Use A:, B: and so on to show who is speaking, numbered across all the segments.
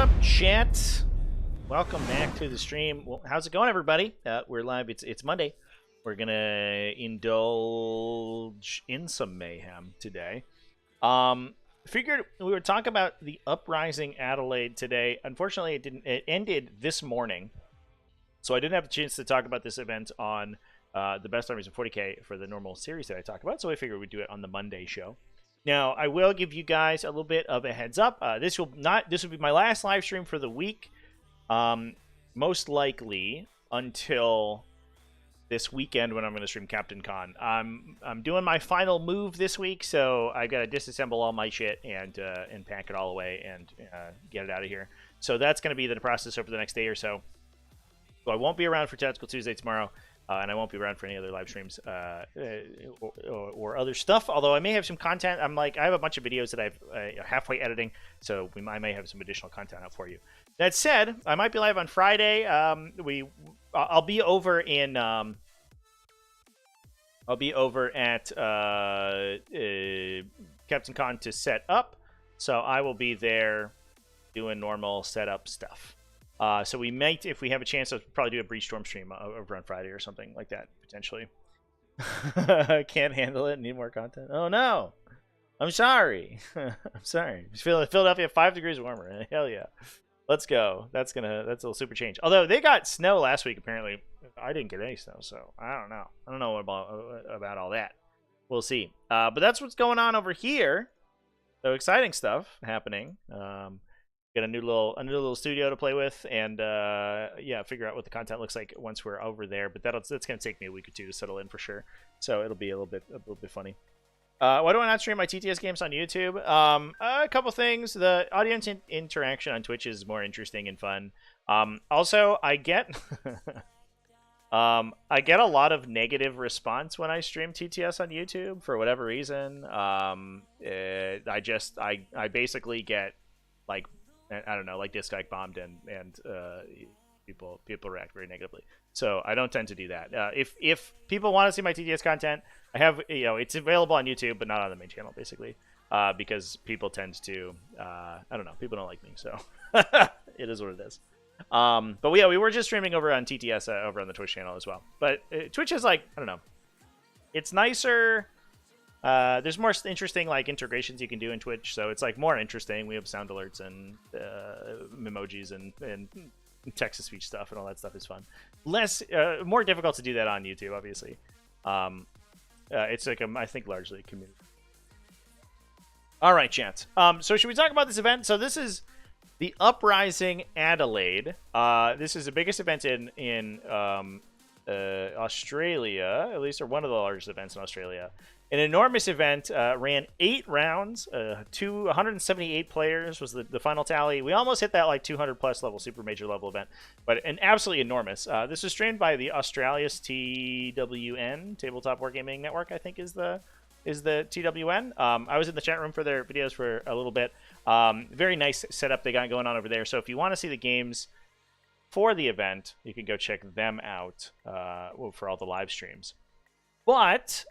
A: up, chat? Welcome back to the stream. Well, how's it going, everybody? We're live. It's Monday. We're gonna indulge in some mayhem today. Figured we would talk about the Uprising Adelaide today. Unfortunately, it ended this morning, so I didn't have a chance to talk about this event on the Best Armies in 40K for the normal series that I talk about. So I figured we'd do it on the Monday show. Now, I will give you guys a little bit of a heads up. This will be my last live stream for the week, most likely until this weekend when I'm going to stream Captain Con. I'm doing my final move this week, so I got to disassemble all my shit and pack it all away and get it out of here. So that's going to be the process over the next day or so. So I won't be around for Tactical Tuesday tomorrow. And I won't be around for any other live streams or other stuff. Although I may have some content. I have a bunch of videos that I've halfway editing, so I may have some additional content out for you. That said, I might be live on Friday. I'll be over in at Captain Con to set up, so I will be there doing normal setup stuff. So we might, if we have a chance, to probably do a Breach Storm stream over on Friday or something like that, potentially. Can't handle it. Need more content. Oh, no. I'm sorry. I'm sorry. Philadelphia, 5 degrees warmer. Hell yeah. Let's go. That's a little super change. Although they got snow last week, apparently. I didn't get any snow, so I don't know. I don't know about all that. We'll see. But that's what's going on over here. So exciting stuff happening. Get a new little studio to play with, and yeah, figure out what the content looks like once we're over there. But that's gonna take me a week or two to settle in for sure. So it'll be a little bit funny. Why do I not stream my TTS games on YouTube? A couple things. The audience interaction on Twitch is more interesting and fun. Also, I get I get a lot of negative response when I stream TTS on YouTube for whatever reason. I basically get like, I don't know, like dislike bombed and people react very negatively. So I don't tend to do that. If people want to see my TTS content, I have, it's available on YouTube, but not on the main channel, basically, because people tend to, I don't know, people don't like me, so it is what it is. But yeah, we were just streaming over on TTS over on the Twitch channel as well. But Twitch is like, I don't know, it's nicer. There's more interesting like integrations you can do in Twitch, so it's like more interesting. We have sound alerts and emojis and text-to-speech stuff, and all that stuff is fun. More difficult to do that on YouTube, obviously. It's like I think largely a community. All right, chat. So should we talk about this event? So this is the Uprising Adelaide. This is the biggest event in Australia, at least, or one of the largest events in Australia. An enormous event, ran 8 rounds, 178 players was the final tally. We almost hit that like 200 plus level, super major level event, but an absolutely enormous. This was streamed by the Australis TWN, Tabletop Wargaming Network, I think is the TWN. I was in the chat room for their videos for a little bit. Very nice setup they got going on over there. So if you want to see the games for the event, you can go check them out for all the live streams. But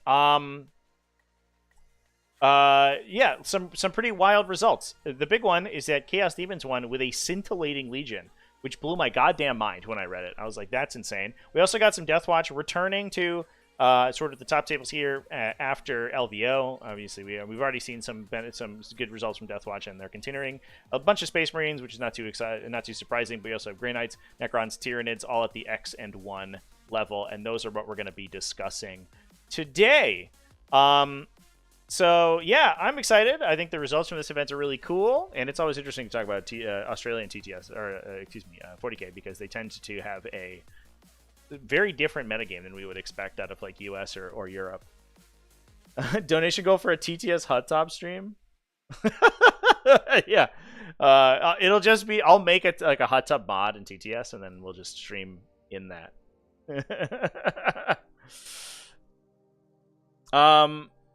A: yeah, some pretty wild results. The big one is that Chaos Demons won with a scintillating Legion, which blew my goddamn mind when I read it. I was like, that's insane. We also got some Deathwatch returning to sort of the top tables here after LVO. Obviously, we've already seen some good results from Deathwatch, and they're continuing. A bunch of Space Marines, which is not too surprising. But we also have Grey Knights, Necrons, Tyranids, all at the X and 1 level, and those are what we're going to be discussing today. So yeah, I'm excited. I think the results from this event are really cool, and it's always interesting to talk about Australian TTS, or 40K, because they tend to have a very different metagame than we would expect out of like US or Europe. Donation goal for a TTS hot top stream. Yeah, it'll just be, I'll make it like a hot tub mod in TTS, and then we'll just stream in that.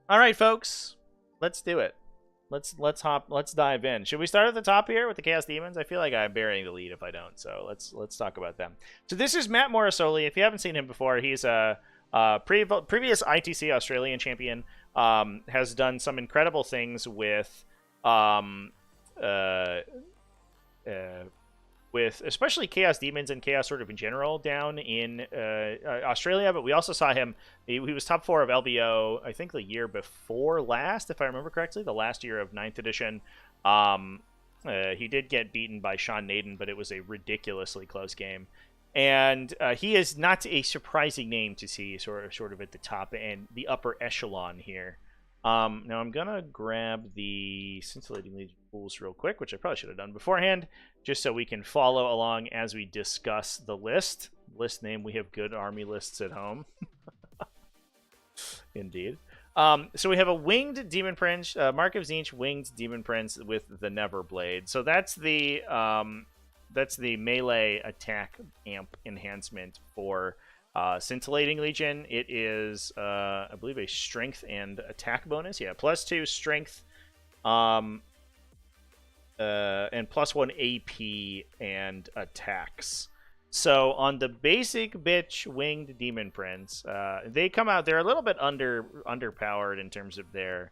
A: All right, folks, let's do it. Let's dive in. Should we start at the top here with the Chaos Demons? I feel like I'm burying the lead if I don't, so let's talk about them. So this is Matt Morosoli. If you haven't seen him before, he's a previous ITC Australian champion. Has done some incredible things with with especially Chaos Demons and Chaos sort of in general down in Australia, but we also saw him. He was top 4 of LBO, I think the year before last, if I remember correctly, the last year of 9th edition. He did get beaten by Sean Naden, but it was a ridiculously close game. And he is not a surprising name to see sort of at the top and the upper echelon here. Now I'm going to grab the Scintillating Legion rules real quick, which I probably should have done beforehand, just so we can follow along as we discuss the list. List name, we have good army lists at home. Indeed. So we have a Winged Demon Prince, Mark of Tzeentch Winged Demon Prince with the Neverblade. So that's the melee attack amp enhancement for Scintillating Legion. It is, I believe, a strength and attack bonus. Yeah, +2 strength, and +1 AP and attacks. So on the basic bitch Winged Demon Prince, they come out. They're a little bit underpowered in terms of their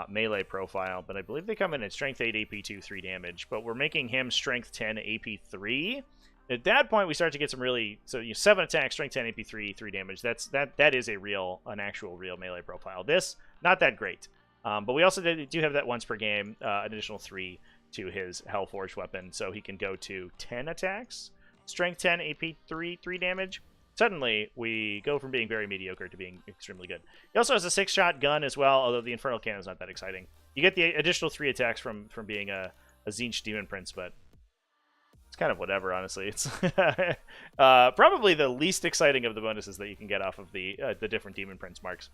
A: melee profile, but I believe they come in at strength 8, AP 2, 3 damage. But we're making him strength 10, AP 3. At that point, we start to get some really 7 attack, strength 10, AP 3, 3 damage. That is an actual real melee profile. This not that great, but we also do have that once per game, an additional 3 to his Hellforged weapon, so he can go to 10 attacks, strength 10, AP 3, 3 damage. Suddenly, we go from being very mediocre to being extremely good. He also has a 6-shot gun as well, although the Infernal Cannon is not that exciting. You get the additional 3 attacks from being a Tzeentch Demon Prince, but it's kind of whatever, honestly. It's probably the least exciting of the bonuses that you can get off of the different Demon Prince marks.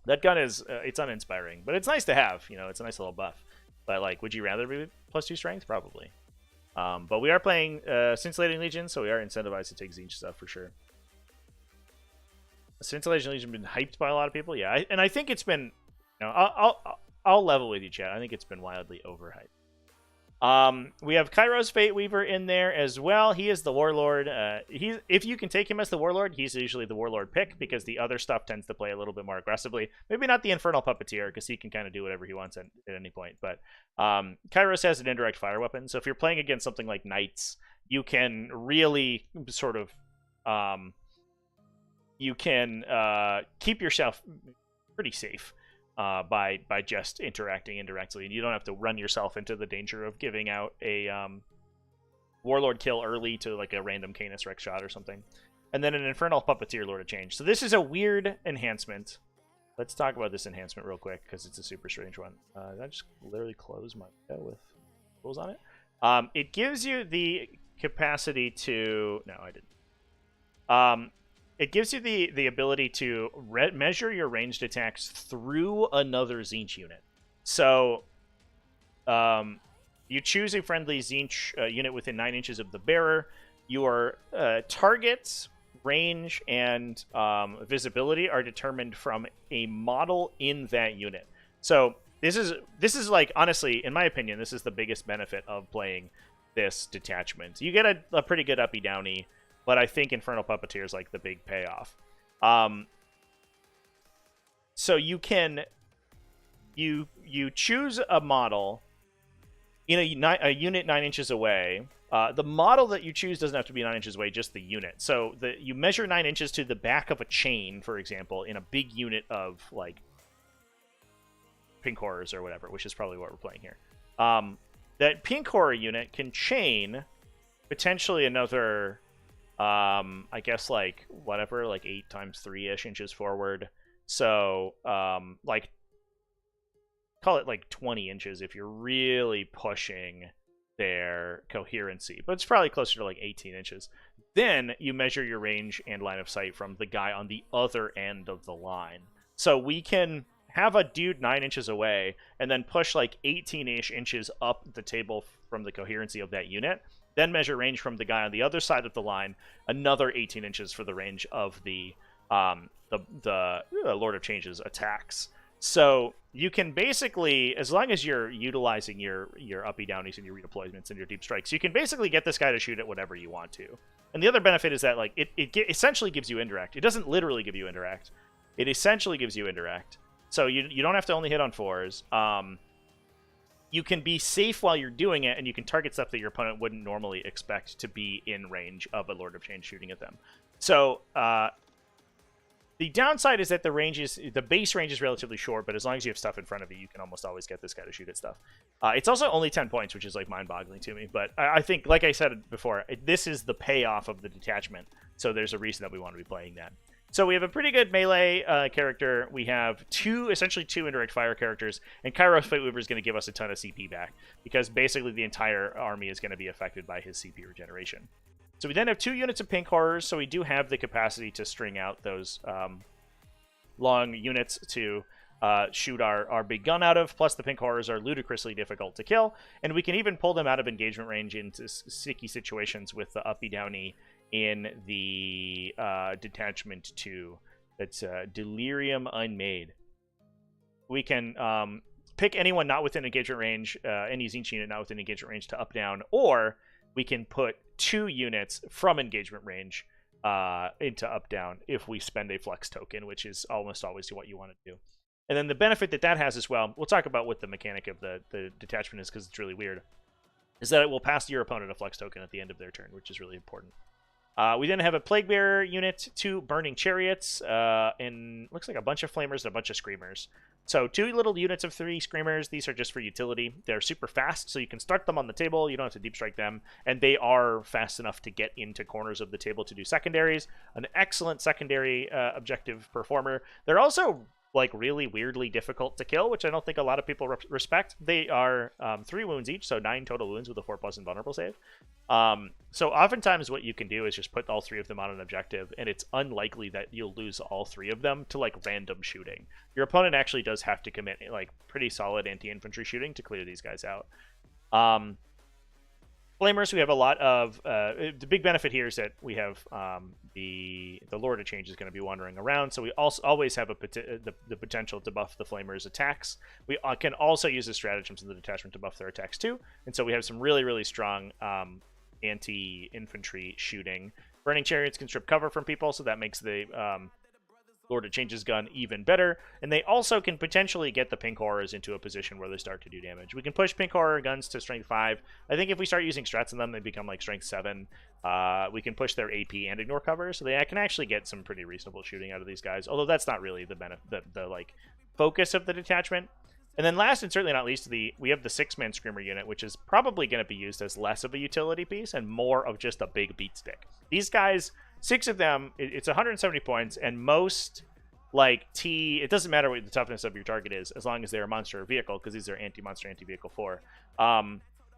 A: That gun is it's uninspiring, but it's nice to have. It's a nice little buff. But like, would you rather be +2 strength? Probably. But we are playing Scintillating Legion, so we are incentivized to take Tzeentch stuff for sure. Scintillating Legion has been hyped by a lot of people, yeah, and I think it's been. I'll level with you, Chad. I think it's been wildly overhyped. We have Kairos Fate Weaver in there as well. He is the Warlord. If you can take him as the Warlord, he's usually the Warlord pick because the other stuff tends to play a little bit more aggressively. Maybe not the Infernal Puppeteer because he can kind of do whatever he wants at any point. But Kairos has an indirect fire weapon, so if you're playing against something like Knights, you can really sort of keep yourself pretty safe. By just interacting indirectly, and you don't have to run yourself into the danger of giving out a Warlord kill early to like a random Canis Rex shot or something. And then an Infernal Puppeteer Lord of Change. So this is a weird enhancement. Let's talk about this enhancement real quick because it's a super strange one. Did I just literally close my window with rules on it? It gives you the capacity to... No, I didn't. It gives you the ability to measure your ranged attacks through another Tzeentch unit. So, you choose a friendly Tzeentch unit within 9 inches of the bearer. Your target's range and visibility are determined from a model in that unit. So this is like, honestly, in my opinion, this is the biggest benefit of playing this detachment. You get a pretty good uppy downy. But I think Infernal Puppeteer is like the big payoff. So you choose a model in a unit 9 inches away. The model that you choose doesn't have to be 9 inches away, just the unit. So you measure 9 inches to the back of a chain, for example, in a big unit of like Pink Horrors or whatever, which is probably what we're playing here. That Pink Horror unit can chain potentially another... I guess like whatever, like 8 times 3-ish inches forward. So, like, call it like 20 inches if you're really pushing their coherency. But it's probably closer to like 18 inches. Then you measure your range and line of sight from the guy on the other end of the line. So we can have a dude 9 inches away and then push like 18-ish inches up the table from the coherency of that unit. Then measure range from the guy on the other side of the line, another 18 inches for the range of the Lord of Change's attacks. So you can basically, as long as you're utilizing your uppy downies and your redeployments and your deep strikes, you can basically get this guy to shoot at whatever you want to. And the other benefit is that like it essentially gives you indirect. It doesn't literally give you indirect. It essentially gives you indirect. So you don't have to only hit on 4s. you can be safe while you're doing it, and you can target stuff that your opponent wouldn't normally expect to be in range of a Lord of Change shooting at them. So the downside is that the base range is relatively short, but as long as you have stuff in front of you, you can almost always get this guy to shoot at stuff. It's also only 10 points, which is like mind-boggling to me. But I think, like I said before, this is the payoff of the detachment. So there's a reason that we want to be playing that. So we have a pretty good melee character. We have essentially two indirect fire characters, and Kairos Fightweaver is going to give us a ton of CP back, because basically the entire army is going to be affected by his CP regeneration. So we then have 2 units of Pink Horrors, so we do have the capacity to string out those long units to shoot our big gun out of, plus the Pink Horrors are ludicrously difficult to kill, and we can even pull them out of engagement range into sticky situations with the uppy-downy in the Detachment 2. That's Delirium Unmade. We can pick anyone not within engagement range, any Tzeentch unit not within engagement range to up-down, or we can put 2 units from engagement range into up-down if we spend a flex token, which is almost always what you want to do. And then the benefit that has as well, we'll talk about what the mechanic of the detachment is, because it's really weird, is that it will pass your opponent a flex token at the end of their turn, which is really important. We then have a Plague Bearer unit, 2 Burning Chariots, and looks like a bunch of Flamers and a bunch of Screamers. So 2 little units of 3 Screamers. These are just for utility. They're super fast, so you can start them on the table. You don't have to deep strike them, and they are fast enough to get into corners of the table to do secondaries. An excellent secondary objective performer. They're also like really weirdly difficult to kill, which I don't think a lot of people respect. They are 3 wounds each, so 9 total wounds with a 4+ invulnerable save. So oftentimes what you can do is just put all 3 of them on an objective, and it's unlikely that you'll lose all 3 of them to like random shooting. Your opponent actually does have to commit like pretty solid anti-infantry shooting to clear these guys out. Flamers, we have a lot of the big benefit here is that we have the Lord of Change is going to be wandering around, so we also always have the potential to buff the Flamers' attacks. We can also use the stratagems in the detachment to buff their attacks too, and so we have some really strong anti-infantry shooting. Burning Chariots can strip cover from people, so that makes the Lord of Change's gun even better, and they also can potentially get the Pink Horrors into a position where they start to do damage. We can push Pink Horror guns to Strength 5. I think if we start using strats on them, they become like Strength 7. We can push their AP and ignore cover, so they can actually get some pretty reasonable shooting out of these guys, although that's not really the like focus of the detachment. And then last and certainly not least, we have the 6-man Screamer unit, which is probably going to be used as less of a utility piece and more of just a big beat stick. These guys, 6 of them, it's 170 points, and most, like, it doesn't matter what the toughness of your target is, as long as they're a monster or vehicle, because these are anti-monster, anti-vehicle 4.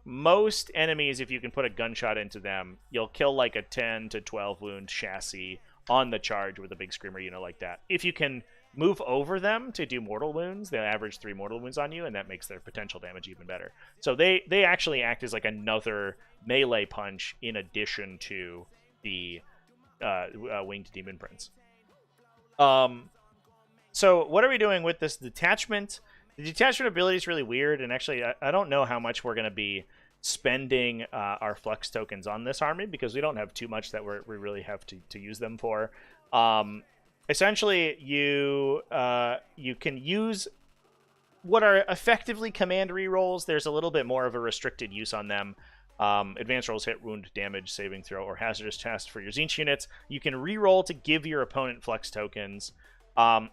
A: Most enemies, if you can put a gunshot into them, you'll kill, like, a 10 to 12 wound chassis on the charge with a big Screamer unit like that. If you can move over them to do mortal wounds, they'll average 3 mortal wounds on you, and that makes their potential damage even better. So they actually act as, like, another melee punch in addition to the Winged Demon Prince. So what are we doing with this detachment? The detachment ability is really weird, and actually I don't know how much we're going to be spending our flex tokens on this army, because we don't have too much that we really have to use them for. Essentially, you can use what are effectively command rerolls. There's a little bit more of a restricted use on them. Advanced rolls, hit, wound, damage, saving throw, or hazardous test for your Tzeentch units. You can reroll to give your opponent flex tokens.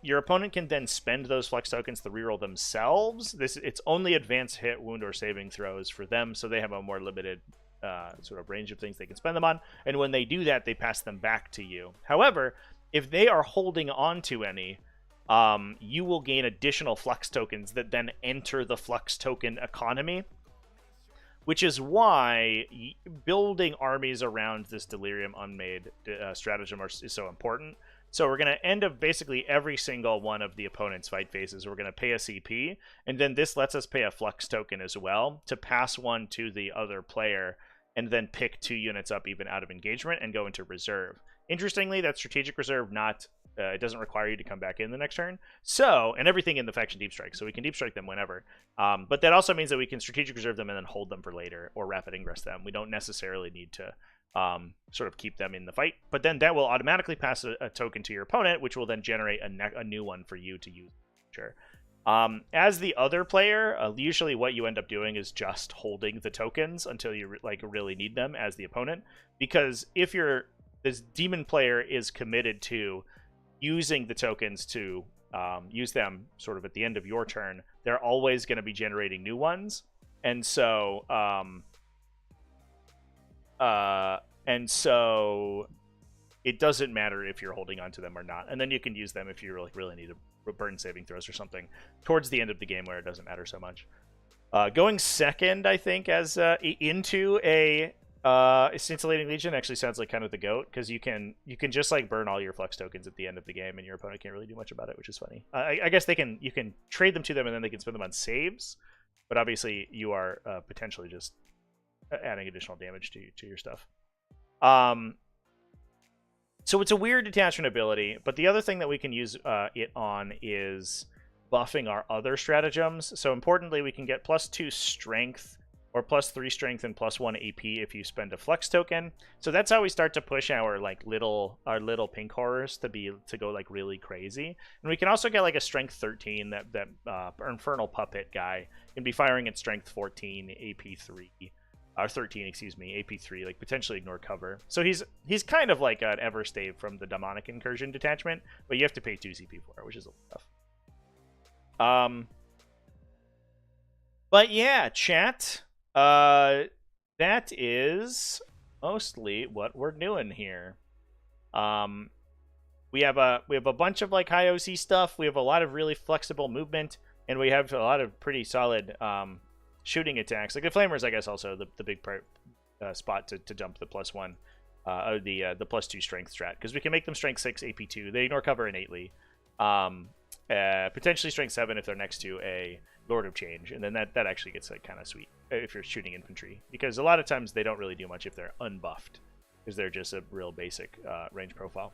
A: Your opponent can then spend those flex tokens to reroll themselves. It's only advanced hit, wound, or saving throws for them, so they have a more limited sort of range of things they can spend them on. And when they do that, they pass them back to you. However, if they are holding on to any, you will gain additional flex tokens that then enter the flex token economy, which is why building armies around this Delirium Unmade stratagem is so important. So we're going to end up basically every single one of the opponent's fight phases, we're going to pay a CP, and then this lets us pay a flex token as well to pass one to the other player, and then pick 2 units up even out of engagement and go into reserve. Interestingly, that strategic reserve it doesn't require you to come back in the next turn. So, and everything in the faction deep strike, so we can deep strike them whenever. But that also means that we can strategic reserve them and then hold them for later, or rapid ingress them. We don't necessarily need to sort of keep them in the fight. But then that will automatically pass a token to your opponent, which will then generate a new one for you to use. Sure. As the other player, usually what you end up doing is just holding the tokens until you really need them as the opponent, because if this demon player is committed to using the tokens to use them sort of at the end of your turn, they're always going to be generating new ones, and so it doesn't matter if you're holding onto them or not, and then you can use them if you really need a burn saving throws or something towards the end of the game where it doesn't matter so much. Going second, I think, as into a Scintillating Legion actually sounds like kind of the GOAT, because you can just like burn all your flux tokens at the end of the game, and your opponent can't really do much about it, which is funny. I guess you can trade them to them, and then they can spend them on saves, but obviously you are potentially just adding additional damage to your stuff. So it's a weird detachment ability, but the other thing that we can use it on is buffing our other stratagems. So importantly, we can get +2 strength or +3 strength and +1 AP if you spend a flex token. So that's how we start to push our little pink horrors to go like really crazy. And we can also get like a strength 13 that Infernal Puppet guy can be firing at strength 14, AP 3. Or 13, excuse me, AP 3, like potentially ignore cover. So he's kind of like an Everstave from the Demonic Incursion detachment, but you have to pay 2 CP for it, which is a little tough. But yeah, chat. That is mostly what we're doing here. We have a bunch of like high OC stuff. We have a lot of really flexible movement, and we have a lot of pretty solid shooting attacks. Like the Flamers, I guess, also the big spot to dump the +1, the +2 strength strat, because we can make them strength 6, AP 2. They ignore cover innately. Potentially strength 7 if they're next to a Lord of Change, and then that actually gets like kind of sweet if you're shooting infantry, because a lot of times they don't really do much if they're unbuffed, because they're just a real basic range profile.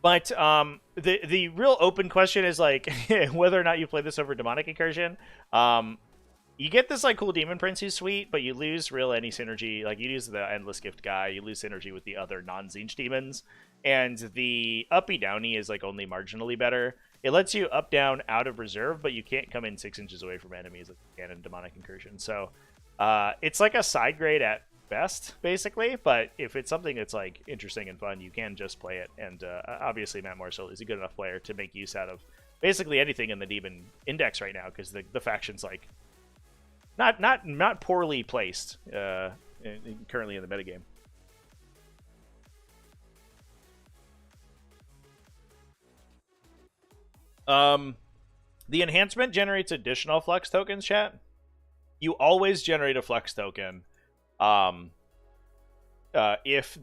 A: But the real open question is like whether or not you play this over Demonic Incursion. You get this like cool Demon Prince who's sweet, but you lose any synergy. Like you use the Endless Gift guy, you lose synergy with the other non-Tzeentch demons, and the uppy downy is like only marginally better. It lets you up down out of reserve, but you can't come in 6 inches away from enemies like you can in Demonic Incursion. So it's like a side grade at best, basically. But if it's something that's like interesting and fun, you can just play it. And obviously, Matt Morosoli is a good enough player to make use out of basically anything in the Demon Index right now, because the faction's like not poorly placed currently in the metagame. The enhancement generates additional flux tokens, chat. You always generate a flux token if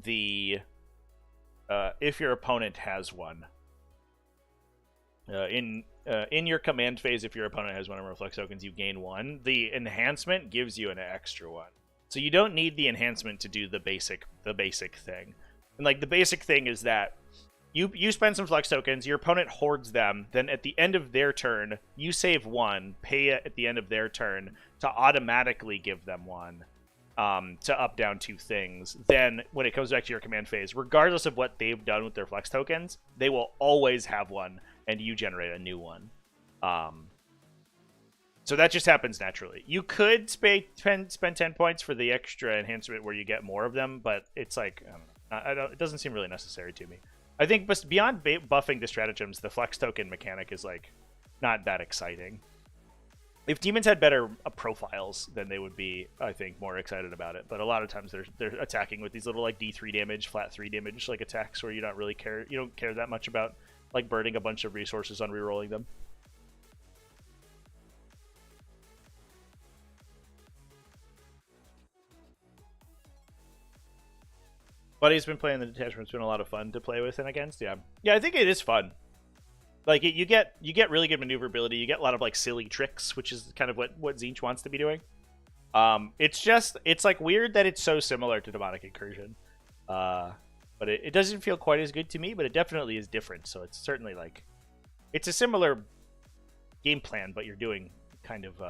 A: your opponent has one. In your command phase, if your opponent has one or more flux tokens, you gain 1. The enhancement gives you an extra 1. So you don't need the enhancement to do the basic thing. And like the basic thing is that you spend some flux tokens, your opponent hoards them, then at the end of their turn, you save 1, pay it at the end of their turn to automatically give them 1. To up down 2 things. Then when it comes back to your command phase, regardless of what they've done with their flux tokens, they will always have 1, and you generate a new 1. So that just happens naturally. You could spend 10 points for the extra enhancement where you get more of them, but it's like it doesn't seem really necessary to me. I think beyond buffing the stratagems, the flex token mechanic is like not that exciting. If demons had better profiles, then they would be, I think, more excited about it. But a lot of times they're attacking with these little like D3 damage, flat 3 damage like attacks where you don't care that much about like burning a bunch of resources on rerolling them. Buddy's been playing the detachment. It's been a lot of fun to play with and against. Yeah, I think it is fun. Like you get really good maneuverability. You get a lot of like silly tricks, which is kind of what Tzeentch wants to be doing. It's like weird that it's so similar to Demonic Incursion, but it doesn't feel quite as good to me. But it definitely is different. So it's certainly like it's a similar game plan, but you're doing kind of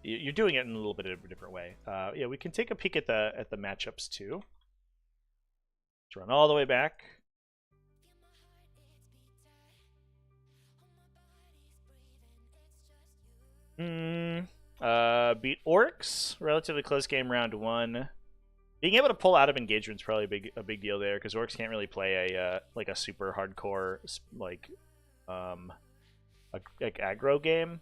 A: you're doing it in a little bit of a different way. Yeah, we can take a peek at the matchups too. Let's run all the way back. Beat Orcs. Relatively close game round 1. Being able to pull out of engagement is probably a big deal there, because Orcs can't really play a like a super hardcore like aggro game.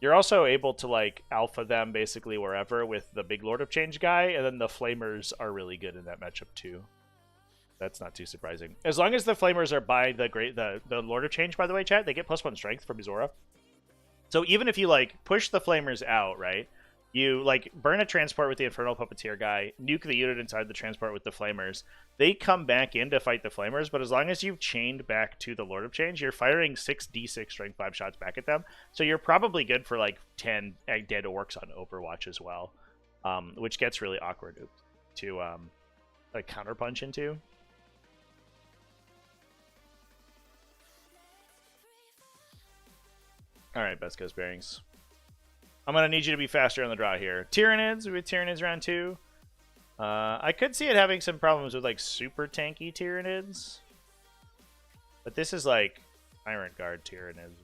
A: You're also able to like alpha them basically wherever with the big Lord of Change guy, and then the Flamers are really good in that matchup too. That's not too surprising. As long as the Flamers are by the Lord of Change, by the way, chat, they get +1 strength from his aura. So even if you like push the Flamers out, right? You like burn a transport with the Infernal Puppeteer guy, nuke the unit inside the transport with the Flamers. They come back in to fight the Flamers, but as long as you've chained back to the Lord of Change, you're firing 6d6 strength 5 shots back at them. So you're probably good for like 10 dead orcs on Overwatch as well, which gets really awkward to like counterpunch into. All right, best goes bearings. I'm going to need you to be faster on the draw here. Tyranids, with Tyranids round 2. I could see it having some problems with like super tanky Tyranids. But this is like Tyrant Guard Tyranids.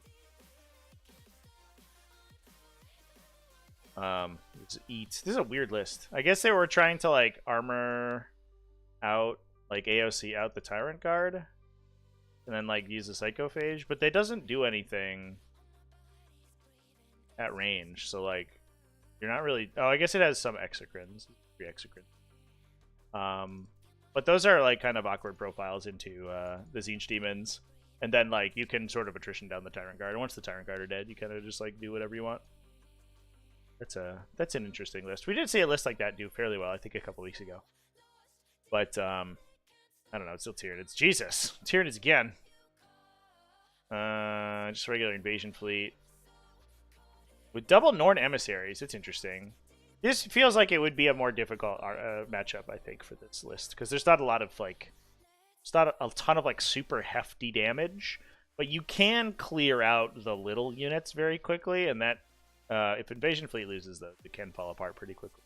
A: This is a weird list. I guess they were trying to like armor out, like AOC out the Tyrant Guard. And then like use the Psychophage. But they doesn't do anything at range, so like you're not really. Oh, I guess it has some exocrines, 3 exocrines. But those are like kind of awkward profiles into the Tzeentch demons, and then like you can sort of attrition down the Tyrant Guard. And once the Tyrant Guard are dead, you kind of just like do whatever you want. That's an interesting list. We did see a list like that do fairly well, I think, a couple weeks ago. But I don't know. It's still Tyranids. Jesus, Tyranids again. Just regular invasion fleet. With double Norn emissaries, it's interesting. This feels like it would be a more difficult matchup, I think, for this list, because there's not a lot of like, it's not a ton of like super hefty damage, but you can clear out the little units very quickly, and that if invasion fleet loses, those it can fall apart pretty quickly.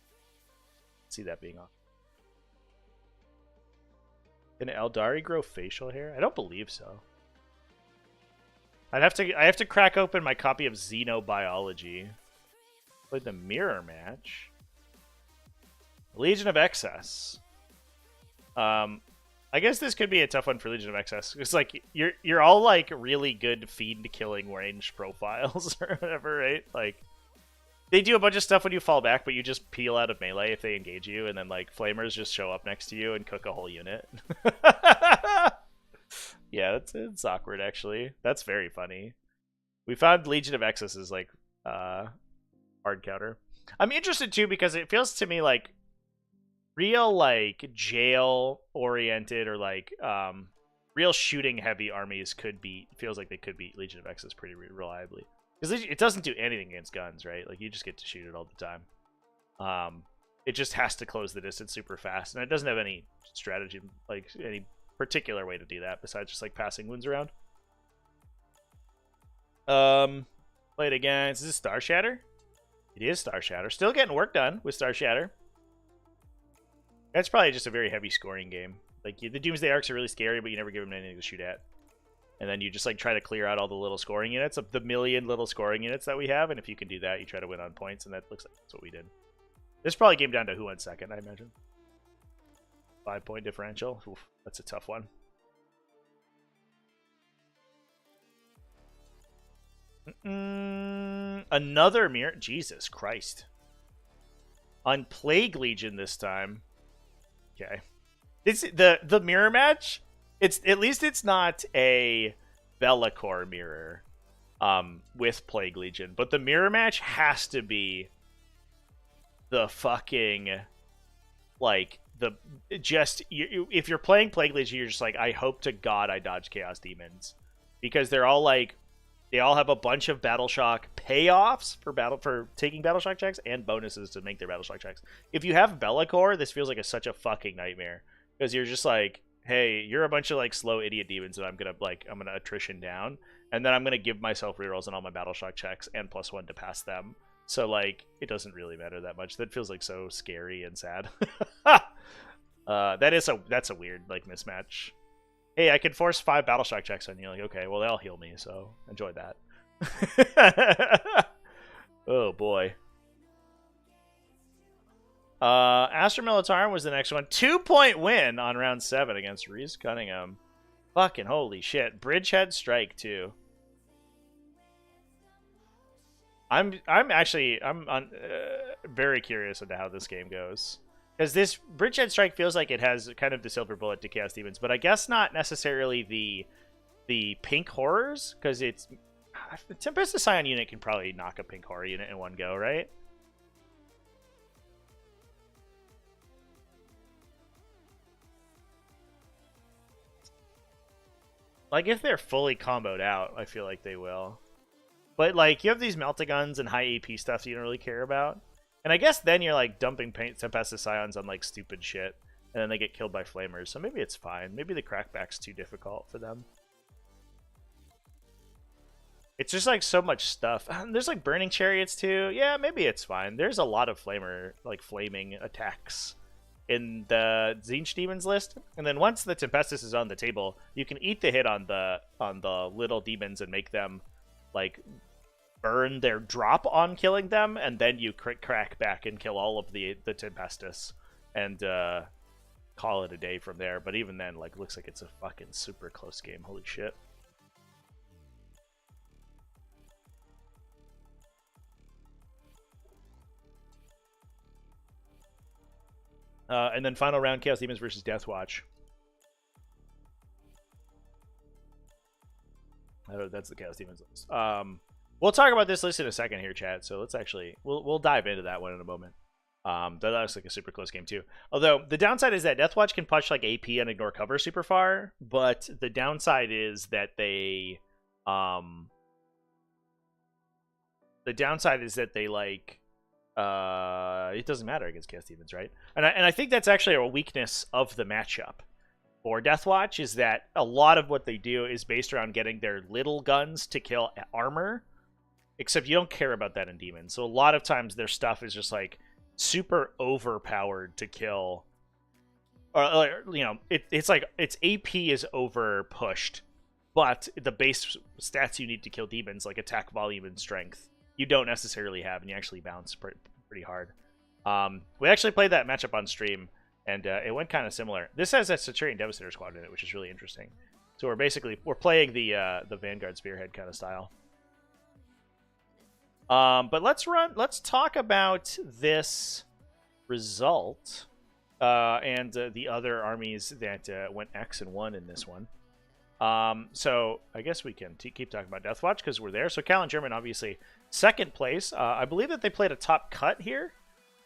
A: See that being off. Can Eldari grow facial hair? I don't believe so. I have to crack open my copy of Xenobiology. Played the mirror match. Legion of Excess. I guess this could be a tough one for Legion of Excess. It's like you're all like really good fiend killing range profiles or whatever, right? Like they do a bunch of stuff when you fall back, but you just peel out of melee if they engage you, and then like Flamers just show up next to you and cook a whole unit. Yeah, it's awkward, actually. That's very funny. We found Legion of Excess is like hard counter. I'm interested too because it feels to me like real like jail oriented or like real shooting heavy armies feels like they could beat Legion of Excess pretty reliably, because it doesn't do anything against guns, right? Like you just get to shoot it all the time. It just has to close the distance super fast, and it doesn't have any strategy, like any particular way to do that besides just like passing wounds around. Play it again. Is this Star Shatter? It is Star Shatter. Still getting work done with Star Shatter. That's probably just a very heavy scoring game. Like the Doomsday Arcs are really scary, but you never give them anything to shoot at. And then you just like try to clear out all the little scoring units of the million little scoring units that we have, and if you can do that, you try to win on points, and that looks like that's what we did. This probably came down to who went second, I imagine. 5-point differential. Oof, that's a tough one. Another mirror. Jesus Christ. On Plague Legion this time. Okay. The mirror match. It's at least it's not a Be'lakor mirror with Plague Legion, but the mirror match has to be the fucking like if you're playing Plague Legion, you're just like, I hope to God I dodge Chaos Demons, because they're all like, they all have a bunch of Battle Shock payoffs for taking Battle Shock checks and bonuses to make their Battle Shock checks. If you have Be'lakor, this feels like such a fucking nightmare, because you're just like, hey, you're a bunch of like slow idiot demons that I'm gonna attrition down, and then I'm gonna give myself rerolls on all my Battle Shock checks and +1 to pass them. So like it doesn't really matter that much. That feels like so scary and sad. That's a weird like mismatch. hey, I can force 5 Battleshock checks on you. Like, okay, well, they'll heal me, so enjoy that. Oh, boy. Astra Militarum was the next one. 2-point win on round 7 against Reese Cunningham. Fucking holy shit. Bridgehead Strike, too. I'm very curious into how this game goes. Because this Bridgehead Strike feels like it has kind of the silver bullet to Chaos Demons, but I guess not necessarily the pink horrors, because it's Tempest Scion unit can probably knock a pink horror unit in one go, right? Like if they're fully comboed out, I feel like they will. But like you have these Meltaguns and high AP stuff you don't really care about. And I guess then you're like dumping Tempest Scions on like stupid shit, and then they get killed by Flamers. So maybe it's fine. Maybe the crackback's too difficult for them. It's just like so much stuff. There's like Burning Chariots too. Yeah, maybe it's fine. There's a lot of flaming attacks in the Tzeentch Demons list. And then once the Tempestus is on the table, you can eat the hit on the little demons and make them like burn their drop on killing them, and then you crack back and kill all of the Tempestus and call it a day from there. But even then, like, looks like it's a fucking super close game. Holy shit. And then final round, Chaos Demons versus Deathwatch. That's the Chaos Demons list. We'll talk about this list in a second here, chat. So let's actually we'll dive into that one in a moment. That looks like a super close game too. Although the downside is that Deathwatch can punch like AP and ignore cover super far, but the downside is that they like it doesn't matter against Chaos Demons, right? And I think that's actually a weakness of the matchup for Deathwatch, is that a lot of what they do is based around getting their little guns to kill armor, except you don't care about that in Demons. So a lot of times their stuff is just like super overpowered to kill, or you know, it's like its AP is over pushed, but the base stats you need to kill demons, like attack volume and strength, you don't necessarily have, and you actually bounce pretty hard. We actually played that matchup on stream, and it went kind of similar. This has a Centurion Devastator squad in it, which is really interesting. So we're playing the Vanguard Spearhead kind of style. But let's talk about this result and the other armies that went X and 1 in this one. So I guess we can keep talking about Deathwatch because we're there. So Callum German, obviously, second place. I believe that they played a top cut here.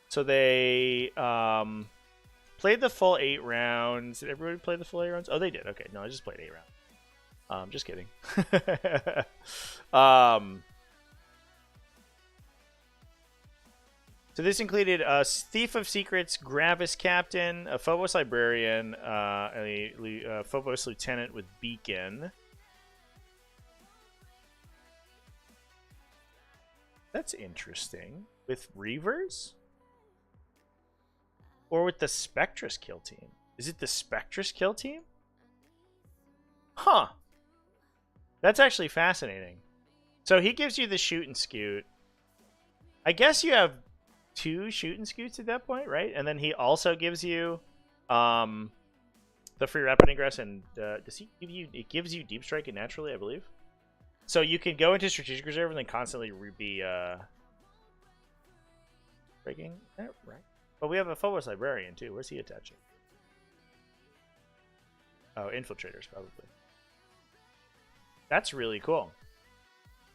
A: So they played the full 8 rounds. Did everybody play the full 8 rounds? Oh, they did. Okay, no, I just played 8 rounds. Just kidding. So this included a Thief of Secrets, Gravis Captain, a Phobos Librarian, a Phobos Lieutenant with Beacon. That's interesting. With Reavers? Or with the Spectrus kill team? Is it the Spectrus kill team? Huh. That's actually fascinating. So he gives you the shoot and scoot. I guess you have 2 shoot and scoots at that point, right? And then he also gives you the free rapid ingress, and does he give you? It gives you deep strike and naturally, I believe. So you can go into strategic reserve and then constantly be breaking. Is that right? But we have a Phobos Librarian too. Where's he attaching? Oh, infiltrators probably. That's really cool.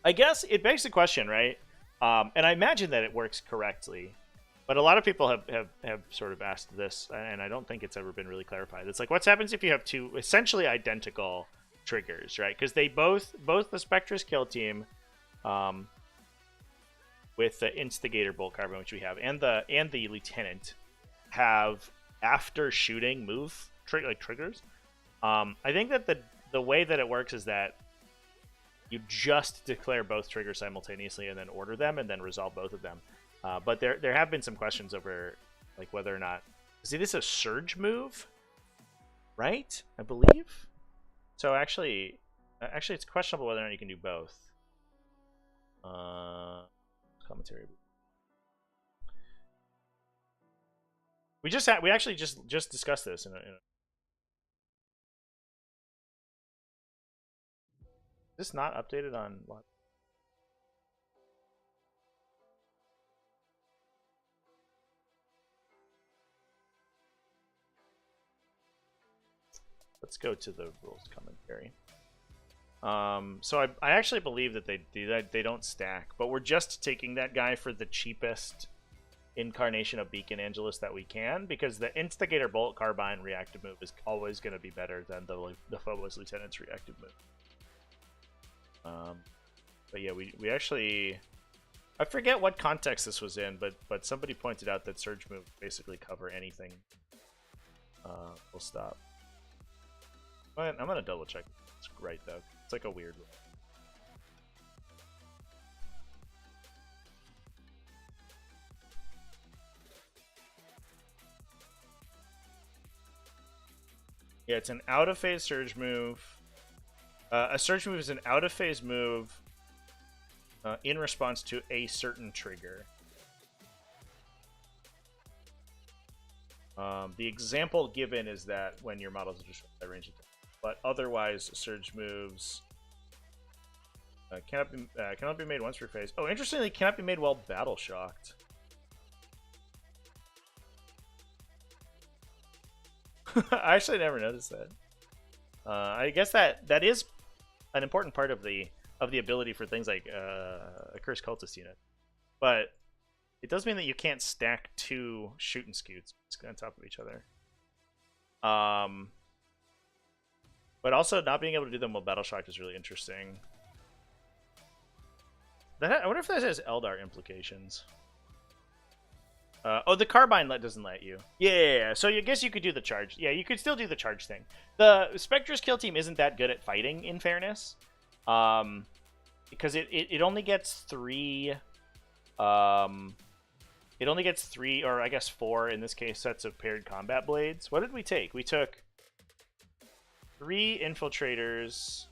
A: I guess it begs the question, right? And I imagine that it works correctly, but a lot of people have sort of asked this, and I don't think it's ever been really clarified. It's like, what happens if you have 2 essentially identical triggers, right? Because they both the Spectrus kill team, with the Instigator Bolt Carbon, which we have, and the Lieutenant have after shooting move triggers. I think that the way that it works is that you just declare both triggers simultaneously and then order them and then resolve both of them. But there have been some questions over like whether or not, is this a surge move? Right? I believe. So actually, it's questionable whether or not you can do both. Commentary. We actually just discussed this in a is this not updated on what? Let's go to the rules commentary. So I actually believe that they don't stack, but we're just taking that guy for the cheapest incarnation of Beacon Angelus that we can, because the Instigator Bolt Carbine reactive move is always going to be better than the Phobos Lieutenant's reactive move. But yeah, we actually, I forget what context this was in, but somebody pointed out that surge moves basically cover anything. We'll stop. But I'm gonna double check. It's right though. It's like a weird one. Yeah, it's an out-of-phase surge move. A surge move is an out-of-phase move in response to a certain trigger. The example given is that when your models are destroyed by ranged attack, but otherwise, surge moves cannot be made once per phase. Oh, interestingly, cannot be made while battle shocked. I actually never noticed that. I guess that is an important part of the ability for things like a Cursed Cultist unit, but it does mean that you can't stack two shooting scoots on top of each other. But also not being able to do them while battle shocked is really interesting. I wonder if that has Eldar implications. Oh, the Carbine doesn't let you. Yeah, so I guess you could do the charge. Yeah, you could still do the charge thing. The Spectre's kill team isn't that good at fighting, in fairness. Because it only gets 3... it only gets 3, or I guess 4, in this case, sets of paired combat blades. What did we take? We took 3 Infiltrators,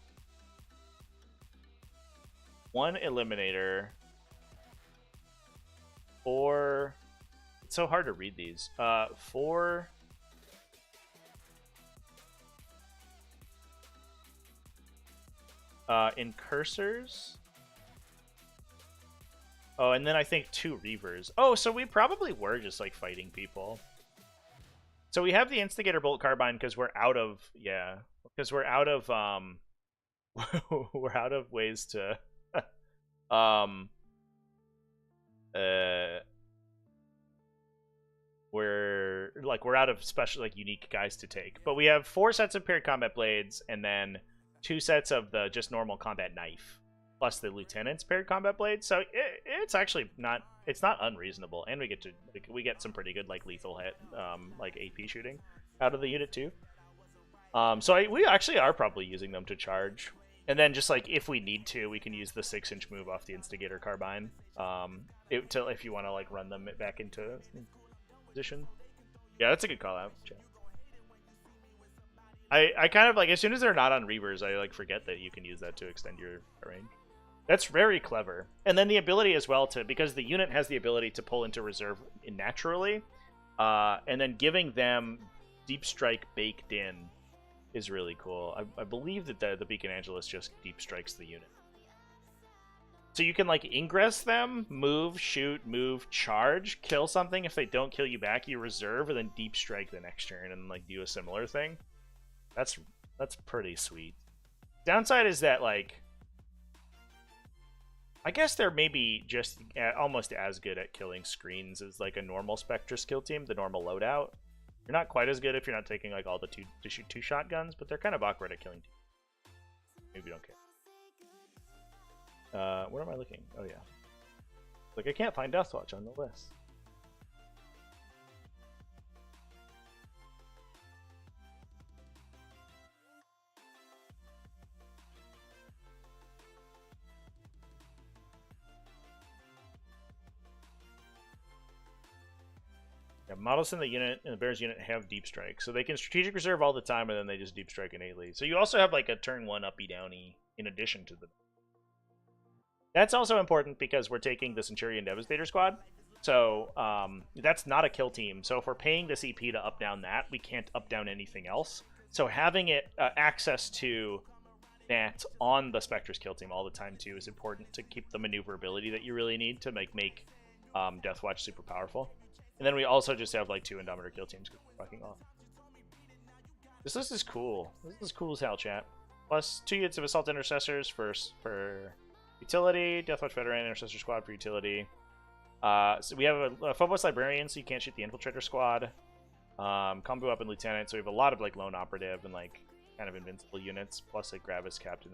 A: 1 Eliminator, 4... It's so hard to read these. 4... Incursors. Oh, and then I think 2 Reavers. Oh, so we probably were just, like, fighting people. So we have the Instigator Bolt Carbine because we're out of... Yeah. Because we're out of, we're out of ways to... we're out of special, like, unique guys to take. But we have 4 sets of paired combat blades, and then 2 sets of the just normal combat knife, plus the lieutenant's paired combat blades. So it's actually not unreasonable, and we get some pretty good, like, lethal hit, like AP shooting out of the unit too. So we actually are probably using them to charge, and then just, like, if we need to, we can use the 6-inch move off the Instigator Carbine, if you want to, like, run them back into position. Yeah, that's a good call out. I kind of, like, as soon as they're not on Reavers, I, like, forget that you can use that to extend your range. That's very clever. And then the ability as well because the unit has the ability to pull into reserve naturally, and then giving them Deep Strike baked in is really cool. I believe that the Beacon Angelus just Deep Strikes the unit. So you can, like, ingress them, move, shoot, move, charge, kill something. If they don't kill you back, you reserve, and then Deep Strike the next turn and, like, do a similar thing. That's pretty sweet. Downside is that, like, I guess they're maybe just almost as good at killing screens as, like, a normal Spectre skill team, the normal loadout. You're not quite as good if you're not taking, like, all the to shoot 2 shotguns, but they're kind of awkward at killing teams. Maybe you don't care. Where am I looking? Oh, yeah. Like, I can't find Deathwatch on the list. Yeah, Models in the Bears unit have deep strike, so they can strategic reserve all the time, and then they just deep strike innately. So you also have like a turn 1 uppy downy in addition to the. That's also important because we're taking the Centurion Devastator squad, so that's not a kill team. So if we're paying the CP to up down that, we can't up down anything else. So having it access to that on the Spectre's kill team all the time too is important to keep the maneuverability that you really need to make Deathwatch super powerful. And then we also just have like 2 Indomitor kill teams fucking off. This list is cool. This is cool as hell, chat. Plus 2 units of Assault Intercessors for utility, Deathwatch Veteran Intercessor Squad for utility. So we have a Phobos Librarian, so you can't shoot the Infiltrator Squad. Combo Weapon Lieutenant, so we have a lot of like Lone Operative and like kind of invincible units, plus like Gravis Captain.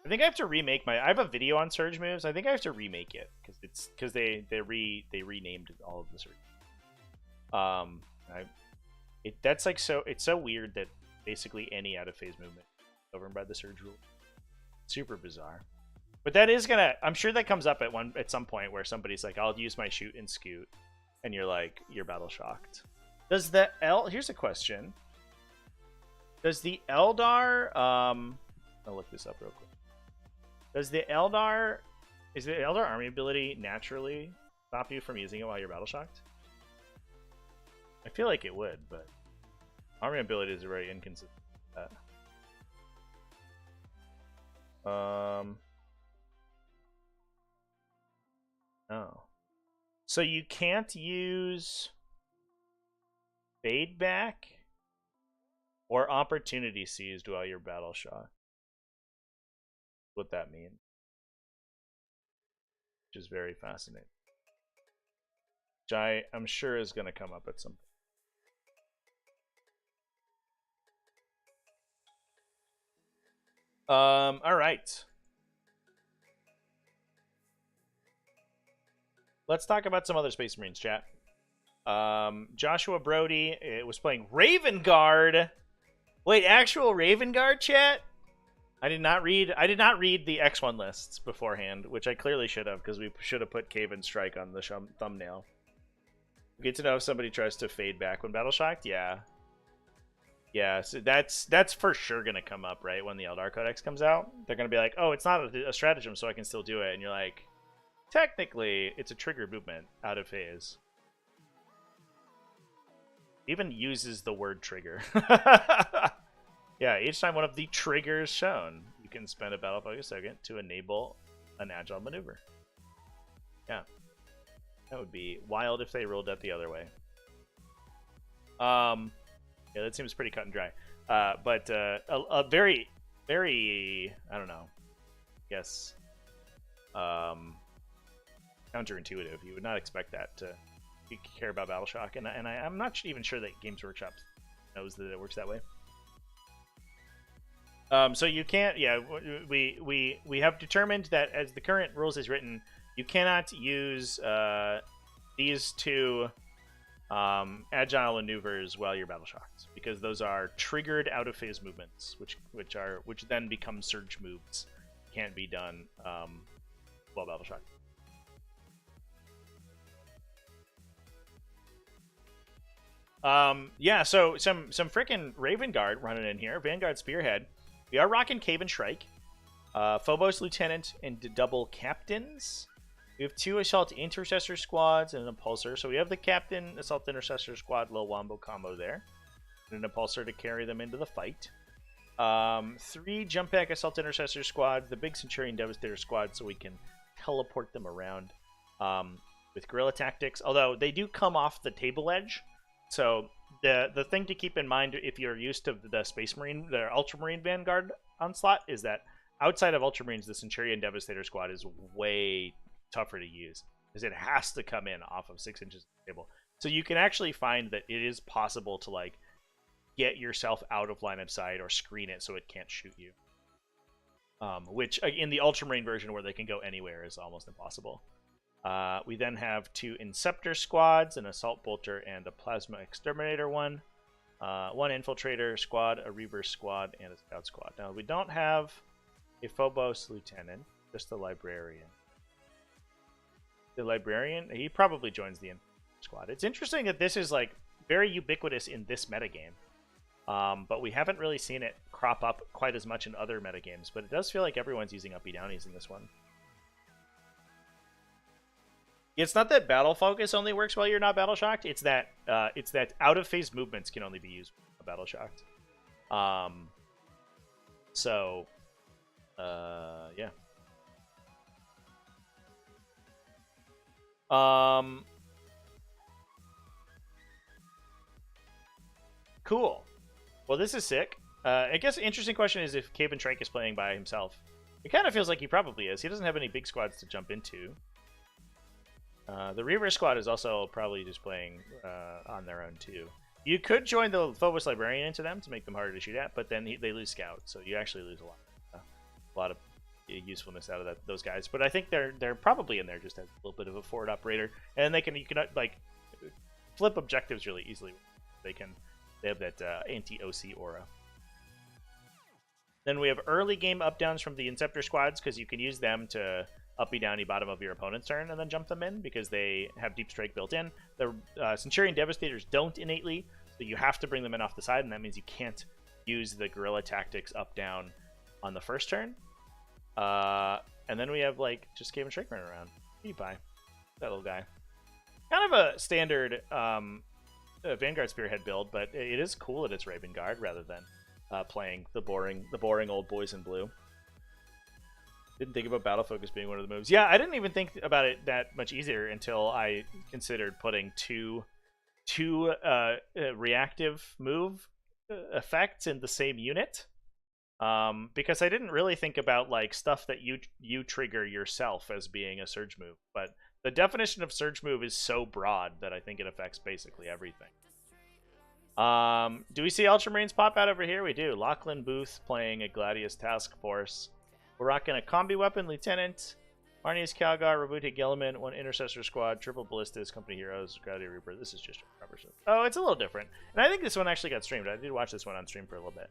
A: I think I have to remake my. I have a video on Surge moves. I think I have to remake it because they renamed all of the Surge. That's like so. It's so weird that basically any out of phase movement is governed by the Surge rule. Super bizarre. But that is gonna. I'm sure that comes up at some point where somebody's like, "I'll use my shoot and scoot," and you're like, "You're battle shocked." Does the Here's a question. Does the Eldar? I'll look this up real quick. Does the Eldar? Is the Eldar army ability naturally stop you from using it while you're battle shocked? I feel like it would, but army ability is very inconsistent with that. Oh. So you can't use fade back or opportunity seized while you're battle shocked. What that means, which is very fascinating. Which I'm sure is going to come up at some point. All right. Let's talk about some other Space Marines, chat. Joshua Brody was playing Raven Guard. Wait, actual Raven Guard, chat? I did not read the X1 lists beforehand, which I clearly should have, because we should have put Cave and Strike on the thumbnail. Get to know if somebody tries to fade back when battle shocked. Yeah, so that's for sure gonna come up, right? When the Eldar Codex comes out, they're gonna be like, "Oh, it's not a stratagem, so I can still do it," and you're like, "Technically, it's a trigger movement out of phase." Even uses the word trigger. Yeah, each time one of the triggers shown, you can spend a battle focus token to enable an agile maneuver. Yeah. That would be wild if they rolled that the other way. Yeah, that seems pretty cut and dry. But a very, very, I don't know, I guess, counterintuitive. You would not expect that to care about Battle Shock, and I'm not even sure that Games Workshop knows that it works that way. So you can't. Yeah, we have determined that as the current rules is written, you cannot use these 2 agile maneuvers while you're battle shocked, because those are triggered out of phase movements, which then become surge moves. Can't be done while battle shocked. Yeah, so some freaking Raven Guard running in here. Vanguard Spearhead. We are rocking Cave and Shrike, Phobos Lieutenant, and double Captains. We have 2 Assault Intercessor squads and an Impulsor. So we have the Captain, Assault Intercessor squad, little wombo combo there. And an Impulsor to carry them into the fight. 3 Jump Pack Assault Intercessor squads, the big Centurion Devastator squad, so we can teleport them around with guerrilla tactics. Although they do come off the table edge. So the thing to keep in mind if you're used to the Space Marine, the Ultramarine Vanguard onslaught, is that outside of Ultramarines, the Centurion Devastator squad is way tougher to use, because it has to come in off of 6 inches of the table. So you can actually find that it is possible to like get yourself out of line of sight or screen it so it can't shoot you. Which in the Ultramarine version, where they can go anywhere, is almost impossible. We then have 2 Inceptor squads, an Assault Bolter, and a Plasma Exterminator one. 1 Infiltrator squad, a Reverse squad, and a Scout squad. Now, we don't have a Phobos Lieutenant, just a Librarian. The librarian, he probably joins the squad. It's interesting that this is like very ubiquitous in this metagame. But we haven't really seen it crop up quite as much in other metagames, but it does feel like everyone's using uppy downies in this one. It's not that battle focus only works while you're not battle shocked. It's that out of phase movements can only be used when battle shocked. Yeah. Cool. Well, this is sick. I guess the interesting question is if Cave and Trike is playing by himself. It kind of feels like he probably is. He doesn't have any big squads to jump into. The Reaver squad is also probably just playing on their own too. You could join the Phobos Librarian into them to make them harder to shoot at, but then they lose Scout, so you actually lose a lot of usefulness out of those guys. But I think they're probably in there just as a little bit of a forward operator, and you can like flip objectives really easily. They have that anti-OC aura. Then we have early game up downs from the Inceptor squads because you can use them to uppy downy bottom of your opponent's turn and then jump them in because they have deep strike built in. The Centurion Devastators don't innately, so you have to bring them in off the side, and that means you can't use the guerrilla tactics up down on the first turn. And then we have like just Cave and Shrike running around. PewDiePie, that little guy. Kind of a standard Vanguard Spearhead build, but it is cool that it's Raven Guard rather than playing the boring old boys in blue. Didn't think about battle focus being one of the moves. Yeah, I didn't even think about it that much easier until I considered putting two reactive move effects in the same unit. Because I didn't really think about like stuff that you trigger yourself as being a surge move. But the definition of surge move is so broad that I think it affects basically everything. Do we see Ultramarines pop out over here? We do. Lachlan Booth playing a Gladius Task Force. We're rocking a combi weapon, Lieutenant. Marnius Calgar, Rabute Gilliman, one Intercessor Squad, triple Ballistas, Company Heroes, Gravity Reaper. This is just Robertson. Oh, it's a little different. And I think this one actually got streamed. I did watch this one on stream for a little bit.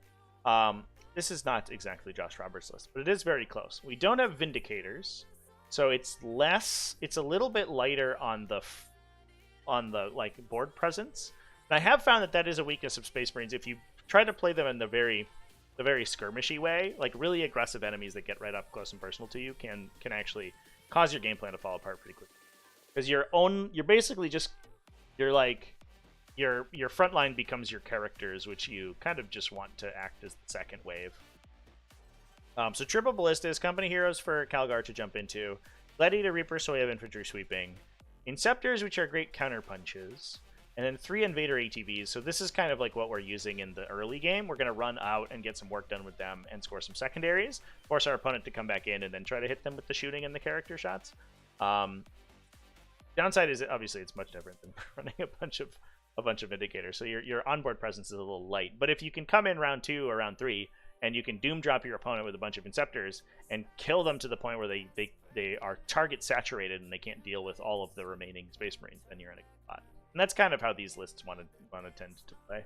A: This is not exactly Josh Roberts' list, but it is very close. We don't have Vindicators, so it's a little bit lighter on the like board presence. And I have found that is a weakness of Space Marines. If you try to play them in the very skirmishy way, like really aggressive enemies that get right up close and personal to you can actually cause your game plan to fall apart pretty quickly. Because your front line becomes your characters, which you kind of just want to act as the second wave. So triple Ballistas, Company Heroes for Calgar to jump into, Gladiator Reaper, so we have infantry sweeping, Inceptors, which are great counter punches, and then 3 Invader ATVs. So this is kind of like what we're using in the early game. We're going to run out and get some work done with them and score some secondaries, force our opponent to come back in, and then try to hit them with the shooting and the character shots. Downside is obviously it's much different than running a bunch of Vindicators. So your onboard presence is a little light. But if you can come in round 2 or round 3 and you can doom drop your opponent with a bunch of Inceptors and kill them to the point where they are target saturated and they can't deal with all of the remaining Space Marines, then you're in a good spot. And that's kind of how these lists want to tend to play.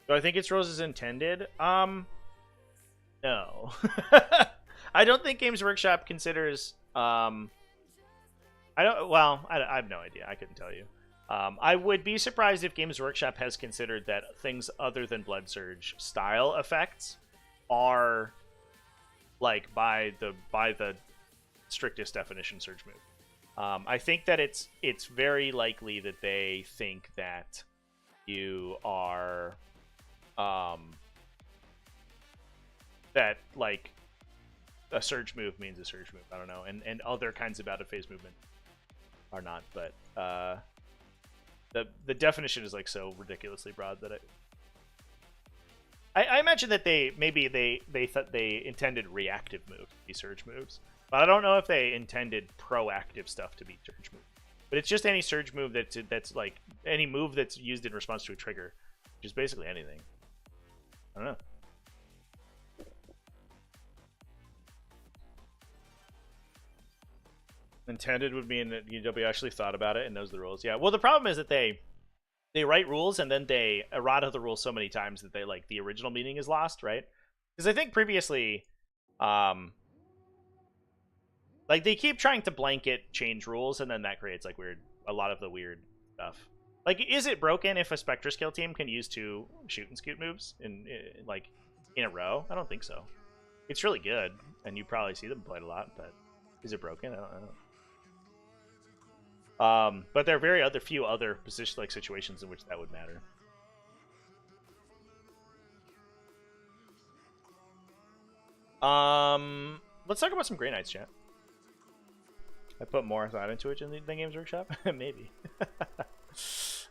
A: Do I think it's Rose's intended? No. I don't think Games Workshop considers I have no idea. I couldn't tell you. I would be surprised if Games Workshop has considered that things other than Blood Surge style effects are like by the strictest definition surge move. I think that it's very likely that they think that you are that like a surge move means a surge move. I don't know, and other kinds of out of phase movement are not, but the definition is like so ridiculously broad that I imagine that they thought they intended reactive moves to be surge moves, but I don't know if they intended proactive stuff to be surge moves. But it's just any surge move that's like any move that's used in response to a trigger, which is basically anything. I don't know. Intended would mean that UW actually thought about it and knows the rules. Yeah. Well, the problem is that they write rules and then they errata the rules so many times that they like the original meaning is lost, right? Because I think previously Like they keep trying to blanket change rules, and then that creates like a lot of the weird stuff. Like, is it broken if a Spectre skill team can use 2 shoot and scoot moves in a row? I don't think so. It's really good, and you probably see them played a lot, but is it broken? I don't know. But there are few other position situations in which that would matter. Let's talk about some Grey Knights, chat. I put more thought into it in the Games Workshop? Maybe.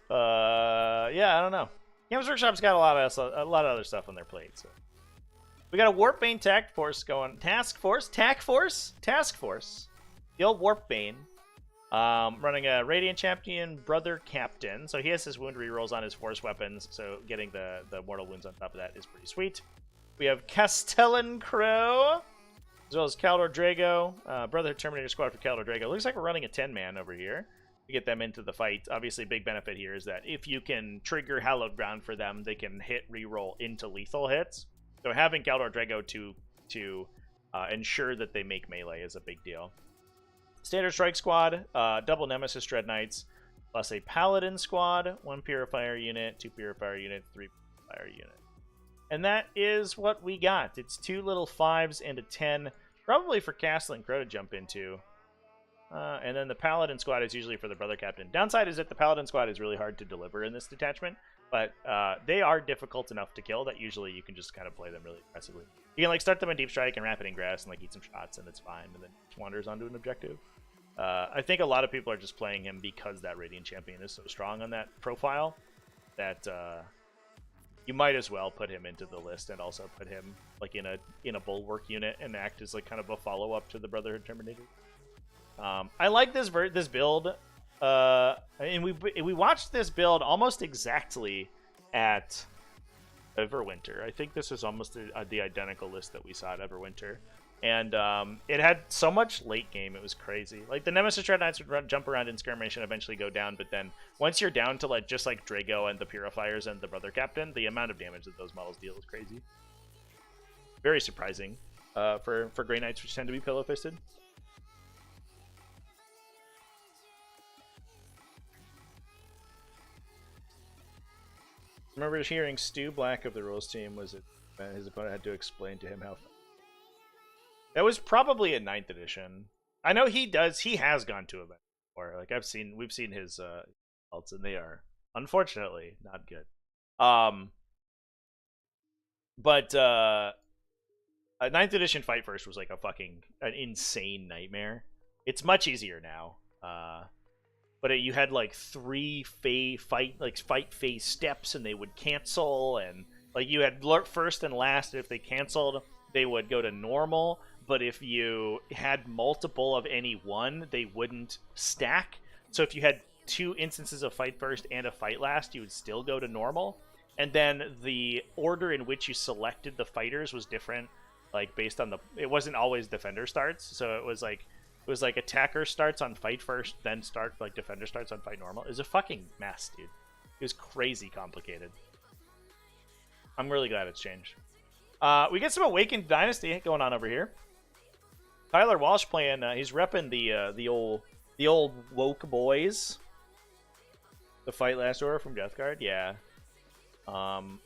A: Yeah, I don't know. Games Workshop's got a lot of other stuff on their plate. So we got a Warpbane Task Force going. Task Force. The old Warpbane. Running a Radiant Champion Brother Captain. So he has his wound rerolls on his force weapons. So getting the mortal wounds on top of that is pretty sweet. We have Castellan Crow, as well as Caldor Drago. Brotherhood Terminator Squad for Caldor Drago. Looks like we're running a 10-man over here to get them into the fight. Obviously, big benefit here is that if you can trigger Hallowed Ground for them, they can reroll into lethal hits. So having Caldor Drago to ensure that they make melee is a big deal. Standard Strike Squad, double Nemesis Dread Knights, plus a Paladin Squad, 1 Purifier unit, 2 Purifier units, 3 Purifier unit. And that is what we got. It's 2 little 5s and a 10, probably for Castle and Crow to jump into. And then the Paladin Squad is usually for the Brother Captain. Downside is that the Paladin Squad is really hard to deliver in this detachment, but they are difficult enough to kill that usually you can just kind of play them really aggressively. You can start them in Deep Strike and Rapid Ingress and eat some shots, and it's fine, and then just wanders onto an objective. I think a lot of people are just playing him because that Radiant Champion is so strong on that profile that you might as well put him into the list and also put him in a Bulwark unit and act as kind of a follow-up to the Brotherhood Terminator. I like this build, and we watched this build almost exactly at Everwinter. I think this is almost the identical list that we saw at Everwinter. And it had so much late game, it was crazy. The Nemesis Dread Knights would jump around in skirmish and eventually go down, but then once you're down to just Drago and the Purifiers and the Brother Captain, the amount of damage that those models deal is crazy. Very surprising for Grey Knights, which tend to be pillow-fisted. I remember hearing Stu Black of the Rules team was that his opponent had to explain to him how. That was probably a 9th edition. I know he has gone to events before. We've seen his results, and they are unfortunately not good. But a 9th edition Fight First was an insane nightmare. It's much easier now. But you had 3 fight phase steps, and they would cancel, and you had first and last. If they canceled, they would go to normal. But if you had multiple of any one, they wouldn't stack. So if you had 2 instances of fight first and a fight last, you would still go to normal. And then the order in which you selected the fighters was different, based on it wasn't always defender starts. So it was attacker starts on fight first, then defender starts on fight normal. It was a fucking mess, dude. It was crazy complicated. I'm really glad it's changed. We get some Awakened Dynasty going on over here. Tyler Walsh playing. He's repping the old woke boys. The Fight Last Order from Death Guard. Yeah.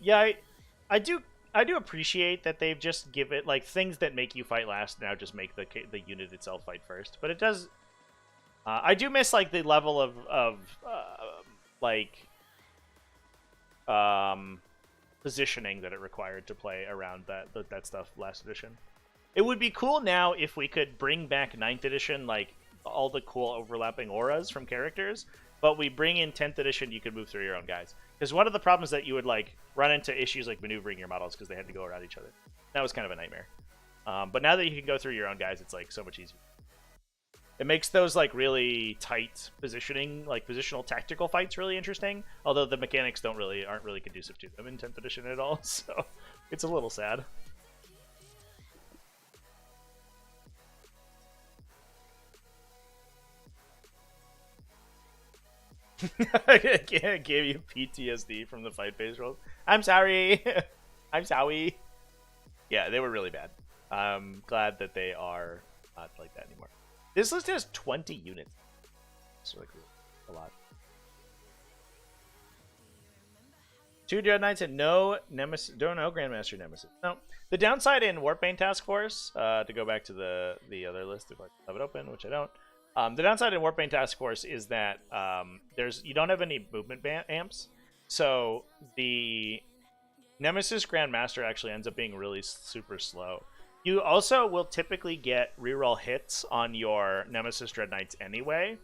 A: Yeah. I do appreciate that they've just give it things that make you fight last now just make the unit itself fight first. But it does. I do miss the level of positioning that it required to play around that stuff last edition. It would be cool now if we could bring back 9th edition, all the cool overlapping auras from characters, but we bring in 10th edition, you could move through your own guys. Because one of the problems that you would run into issues maneuvering your models because they had to go around each other. That was kind of a nightmare. But now that you can go through your own guys, it's so much easier. It makes those really tight positioning, positional tactical fights really interesting. Although the mechanics aren't really conducive to them in 10th edition at all, so it's a little sad. I gave you PTSD from the fight phase rolls. I'm sorry. I'm sorry. Yeah, they were really bad. I'm glad that they are not like that anymore. This list has 20 units. It's like a lot. 2 Dread Knights and no Nemesis. Don't know Grandmaster Nemesis. No. The downside in Warpbane Task Force, to go back to the other list if I have it open, which I don't. The downside in Warpbane Task Force is that you don't have any movement amps, so the Nemesis Grandmaster actually ends up being really super slow. You also will typically get reroll hits on your Nemesis Dread Knights anyway,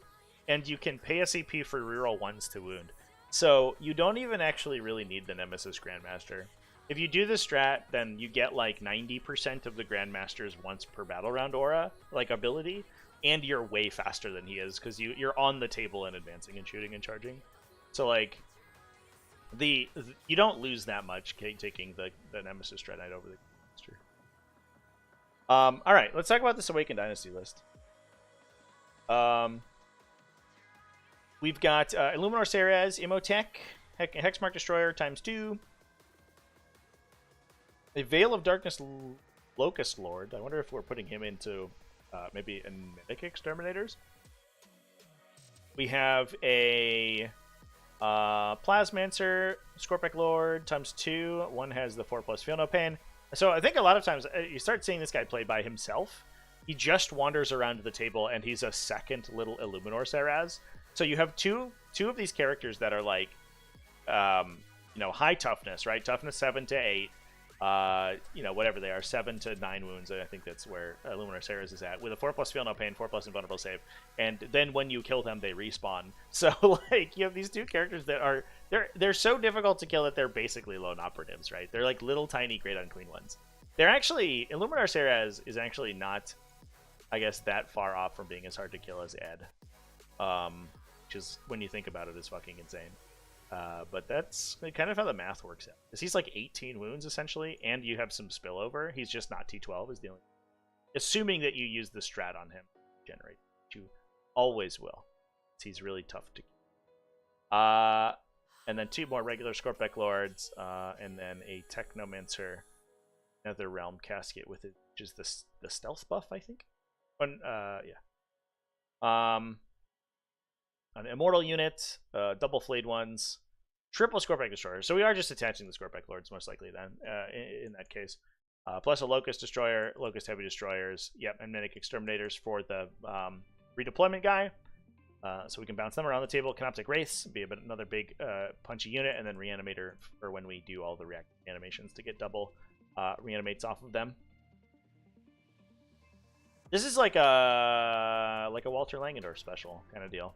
A: and you can pay a CP for reroll 1s to wound. So you don't even actually really need the Nemesis Grandmaster. If you do the strat, then you get like 90% of the Grandmaster's once per battle round aura, like ability, and you're way faster than he is because you're on the table and advancing and shooting and charging. So like you don't lose that much taking the Nemesis Dread Knight over the Grandmaster. All right, let's talk about this Awakened Dynasty list. We've got Illuminor Ceres, Imhotech, Hexmark Destroyer ×2, a Veil of Darkness Locust Lord. I wonder if we're putting him into maybe a Medic Exterminators. We have a Plasmancer, Scorpic Lord ×2. One has the 4+ Feel No Pain. So I think a lot of times you start seeing this guy play by himself. He just wanders around the table and he's a second little Illuminor Ceres. So you have two of these characters that are like, high toughness, right? Toughness 7 to 8, whatever they are, 7 to 9 wounds. I think that's where Illuminor Ceres is at, with a 4+ Feel No Pain, 4+ Invulnerable Save, and then when you kill them, they respawn. So like you have these two characters that are they're so difficult to kill that they're basically lone operatives, right? They're like little tiny Great Unclean ones. They're actually Illuminor Ceres is actually not, I guess, that far off from being as hard to kill as Ed. Which is, when you think about it, is fucking insane. But that's kind of how the math works out. Because he's like 18 wounds, essentially, and you have some spillover. He's just not T12, is the only... Assuming that you use the strat on him to generate. Which you always will. He's really tough to kill. And then 2 more regular Scorpic Lords, and then a Technomancer, Nether Realm Casket with it, which is the stealth buff, I think? An Immortal unit, double flayed ones, triple Scorpic Destroyers. So we are just attaching the Scorpic Lords, most likely, then, in that case. Plus a Locust Destroyer, Locust Heavy Destroyers, yep, and Medic Exterminators for the redeployment guy. So we can bounce them around the table. Canoptic Wraiths, be another big punchy unit, and then Reanimator for when we do all the animations to get double reanimates off of them. This is like a Walter Langendorf special kind of deal.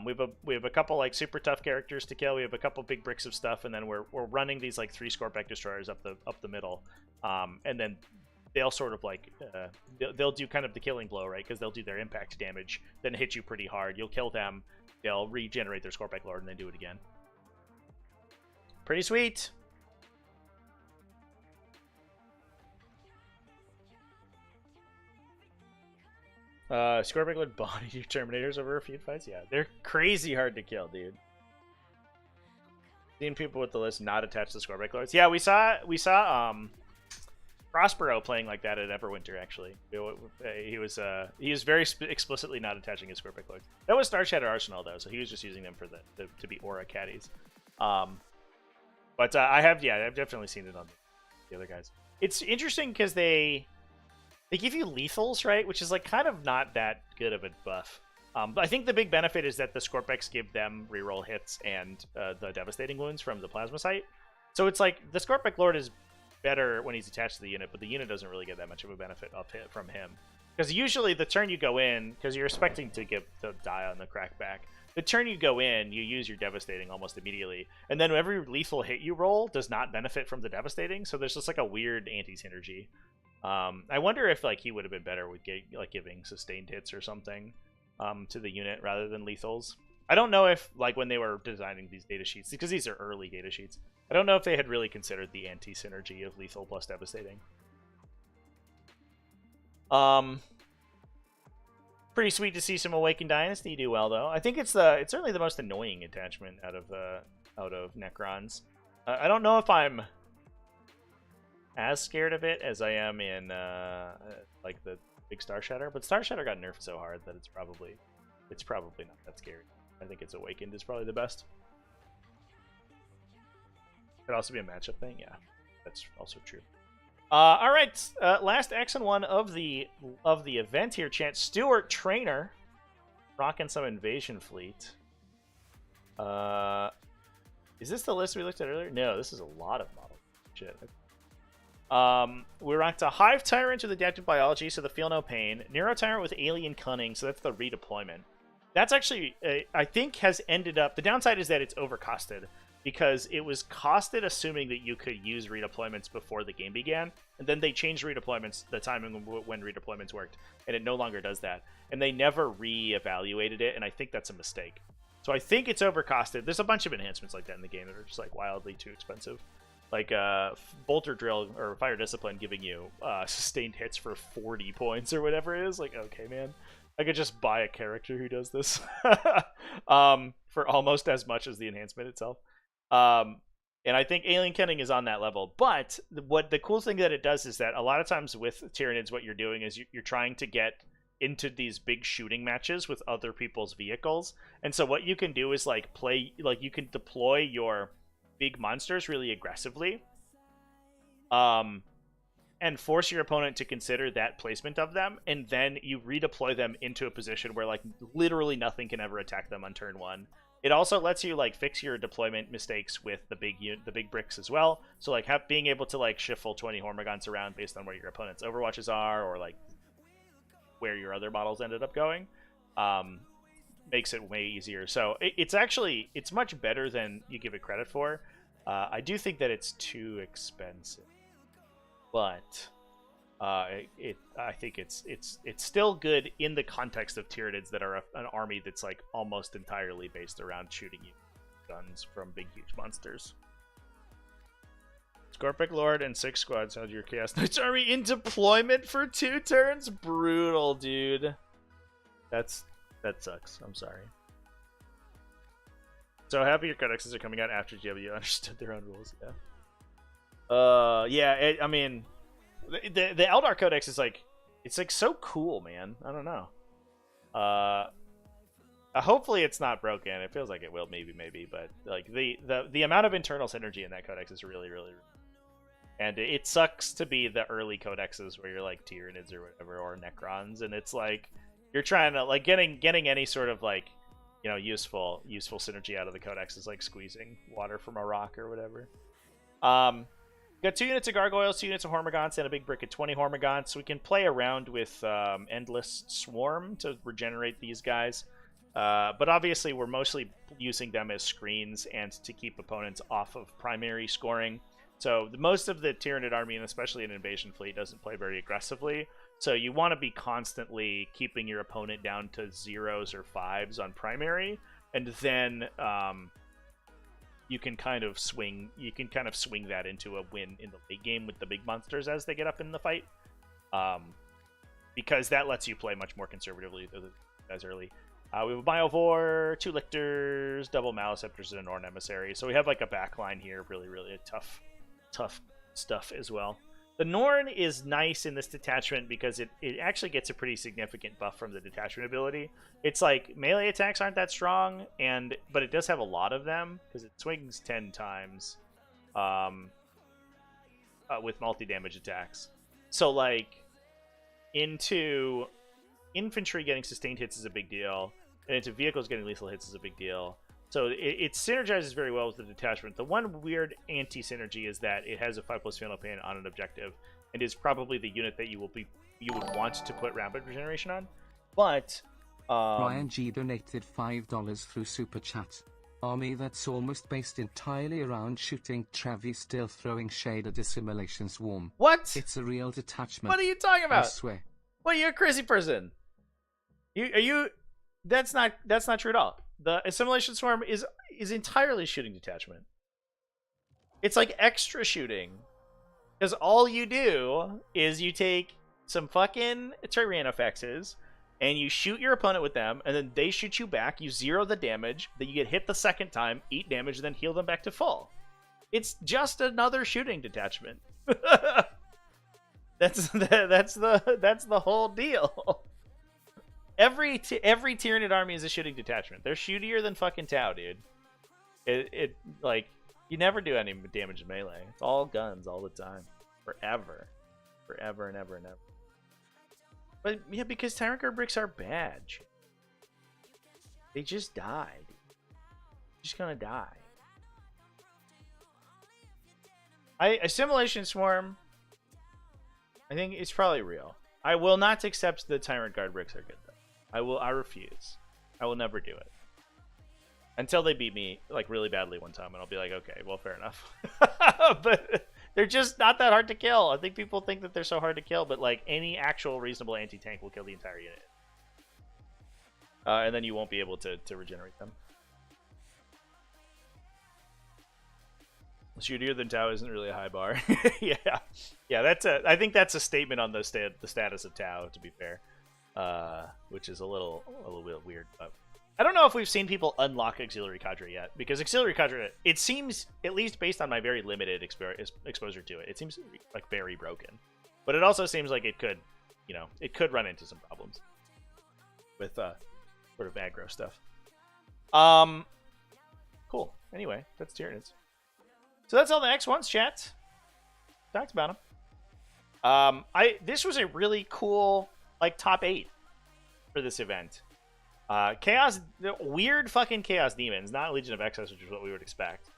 A: We have a couple like super tough characters to kill. We have a couple big bricks of stuff, and then we're running these like 3 Scorpic Destroyers up the middle, and then they'll sort of like they'll do kind of the killing blow, right? Because they'll do their impact damage, then hit you pretty hard. You'll kill them, they'll regenerate their Scorpic Lord, and then do it again. Pretty sweet. Scorpic Lord body Terminators over a feud fights? Yeah, they're crazy hard to kill, dude. Seen people with the list not attached to Scorpic Lords. Yeah, we saw Prospero playing like that at Everwinter, actually. He was very explicitly not attaching his Scorpic Lords. That was Starshatter Arsenal, though, so he was just using them for to be Aura Caddies. But I've definitely seen it on the other guys. It's interesting because they give you lethals, right? Which is like kind of not that good of a buff. But I think the big benefit is that the Scorpex give them reroll hits and the devastating wounds from the Plasma Sight. So it's like the Scorpic Lord is better when he's attached to the unit, but the unit doesn't really get that much of a benefit from him. Because usually the turn you go in, because you're expecting to get the die on the crackback, the turn you go in, you use your devastating almost immediately, and then every lethal hit you roll does not benefit from the devastating. So there's just like a weird anti-synergy. I wonder if like he would have been better with giving sustained hits or something to the unit rather than lethals. I don't know if like when they were designing these data sheets, because these are early data sheets, I don't know if they had really considered the anti-synergy of lethal plus devastating. Pretty sweet to see some Awakened Dynasty do well, though. I think it's certainly the most annoying attachment out of Necrons. I don't know if I'm as scared of it as I am in like the big Star Shatter, but Star Shatter got nerfed so hard that it's probably not that scary. I think it's Awakened is probably the best. Could also be a matchup thing. Yeah, that's also true. All right, last X1 of the event here. Chance Stuart Trainer, rocking some Invasion Fleet. Is this the list we looked at earlier? No, this is a lot of models. Shit. We rocked a Hive Tyrant with Adaptive Biology, so the Feel No Pain. Neuro Tyrant with Alien Cunning, so that's the redeployment. That's actually, I think, has ended up... The downside is that it's overcosted, because it was costed assuming that you could use redeployments before the game began, and then they changed redeployments, the timing when redeployments worked, and it no longer does that. And they never re-evaluated it, and I think that's a mistake. So I think it's overcosted. There's a bunch of enhancements like that in the game that are just like wildly too expensive. Like Bolter Drill or Fire Discipline giving you sustained hits for 40 points or whatever it is. Like, okay, man. I could just buy a character who does this for almost as much as the enhancement itself. And I think Alien Cunning is on that level. But what the cool thing that it does is that a lot of times with Tyranids, what you're doing is you're trying to get into these big shooting matches with other people's vehicles. And so what you can do is like you can deploy your big monsters really aggressively. And force your opponent to consider that placement of them, and then you redeploy them into a position where like literally nothing can ever attack them on turn one. It also lets you like fix your deployment mistakes with the big bricks as well. So like being able to like shuffle 20 Hormagaunts around based on where your opponent's Overwatches are, or like where your other models ended up going, makes it way easier. So it's much better than you give it credit for. I do think that it's too expensive. But I think it's still good in the context of Tyranids that are an army that's like almost entirely based around shooting you guns from big huge monsters. Scorpic Lord and 6 squads held your Chaos Knights army in deployment for 2 turns. Brutal, dude. That sucks. I'm sorry. So happy your codexes are coming out after GW understood their own rules. Yeah. Yeah, I mean, the Eldar Codex is like, it's like so cool, man. I don't know. Hopefully it's not broken. It feels like it will, maybe, but like the amount of internal synergy in that codex is really, and it sucks to be the early codexes where you're like Tyranids or whatever, or Necrons, and it's like you're trying to like getting any sort of like, you know, useful synergy out of the codex is like squeezing water from a rock or whatever. Got 2 units of Gargoyles, 2 units of Hormagaunts, and a big brick of 20 Hormagaunts. We can play around with Endless Swarm to regenerate these guys. But obviously, we're mostly using them as screens and to keep opponents off of primary scoring. So most of the Tyranid army, and especially an Invasion Fleet, doesn't play very aggressively. So you want to be constantly keeping your opponent down to 0s or 5s on primary. And then... you can kind of swing that into a win in the late game with the big monsters as they get up in the fight, because that lets you play much more conservatively as early. We have a Biovore, 2 Lictors, double Maleceptors, and a Norn Emissary. So we have like a backline here, really a tough stuff as well. The Norn is nice in this detachment because it actually gets a pretty significant buff from the detachment ability. It's like melee attacks aren't that strong, but it does have a lot of them because it swings 10 times with multi-damage attacks. So like into infantry getting sustained hits is a big deal, and into vehicles getting lethal hits is a big deal. So it synergizes very well with the detachment. The one weird anti-synergy is that it has a 5+ Feel No Pain on an objective, and is probably the unit that you would want to put Rampant Regeneration on. But
B: Ryan G donated $5 through Super Chat. Army that's almost based entirely around shooting Tzeentcvh, still throwing shaded assimilation swarm.
A: What?
B: It's a real detachment.
A: What are you talking about?
B: I swear.
A: What, are you a crazy person? That's not true at all. The Assimilation Swarm is entirely shooting detachment. It's like extra shooting. Because all you do is you take some fucking Tyrannofexes, and you shoot your opponent with them, and then they shoot you back, you 0 the damage, then you get hit the second time, 8 damage, and then heal them back to full. It's just another shooting detachment. That's the whole deal. Every Tyranid army is a shooting detachment. They're shootier than fucking Tau, dude. It like you never do any damage in melee. It's all guns all the time, forever and ever and ever. But yeah, because Tyrant Guard bricks are bad. They just died. Just gonna die. Assimilation Swarm, I think it's probably real. I will not accept the Tyrant Guard bricks are good though. I refuse. I will never do it. Until they beat me like really badly one time, and I'll be like, okay, well, fair enough. But they're just not that hard to kill. I think people think that they're so hard to kill, but like any actual reasonable anti-tank will kill the entire unit. And then you won't be able to regenerate them. Shootier than Tau isn't really a high bar. yeah. I think that's a statement on the status of Tau, to be fair, which is a little bit weird. But I don't know if we've seen people unlock Auxiliary Cadre yet, because Auxiliary Cadre, it seems, at least based on my very limited exposure to it, it seems like very broken. But it also seems like it could, it could run into some problems with sort of aggro stuff. Cool. Anyway, that's Tyranids. So that's all the X1s, chat. Talked about them. This was a really cool top 8 for this event. Weird fucking Chaos Demons, not Legion of Excess, which is what we would expect.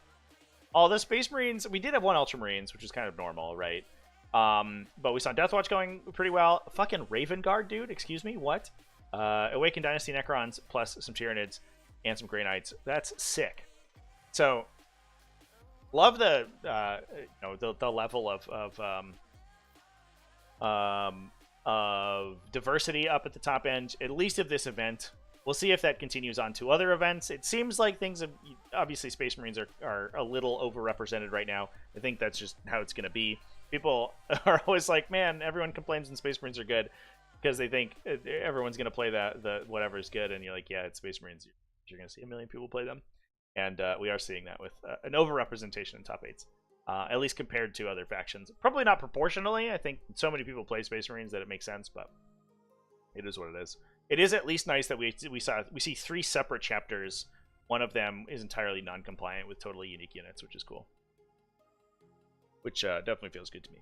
A: All the Space Marines, we did have one Ultramarines, which is kind of normal, right? But we saw Deathwatch going pretty well. Fucking Raven Guard, dude. Excuse me, what? Awakened Dynasty Necrons plus some Tyranids and some Grey Knights. That's sick. So love the the level of diversity up at the top end, at least of this event. We'll see if that continues on to other events. It seems like things have, obviously Space Marines are a little overrepresented right now. I think that's just how it's going to be. People are always like, man, everyone complains when Space Marines are good because they think everyone's going to play the whatever is good, and you're like, yeah, it's Space Marines. You're going to see a million people play them. And we are seeing that with an overrepresentation in top 8s, at least compared to other factions. Probably not proportionally. I think so many people play Space Marines that it makes sense, but it is what it is. It is at least nice that we see 3 separate chapters. One of them is entirely non-compliant with totally unique units, which is cool. Which definitely feels good to me.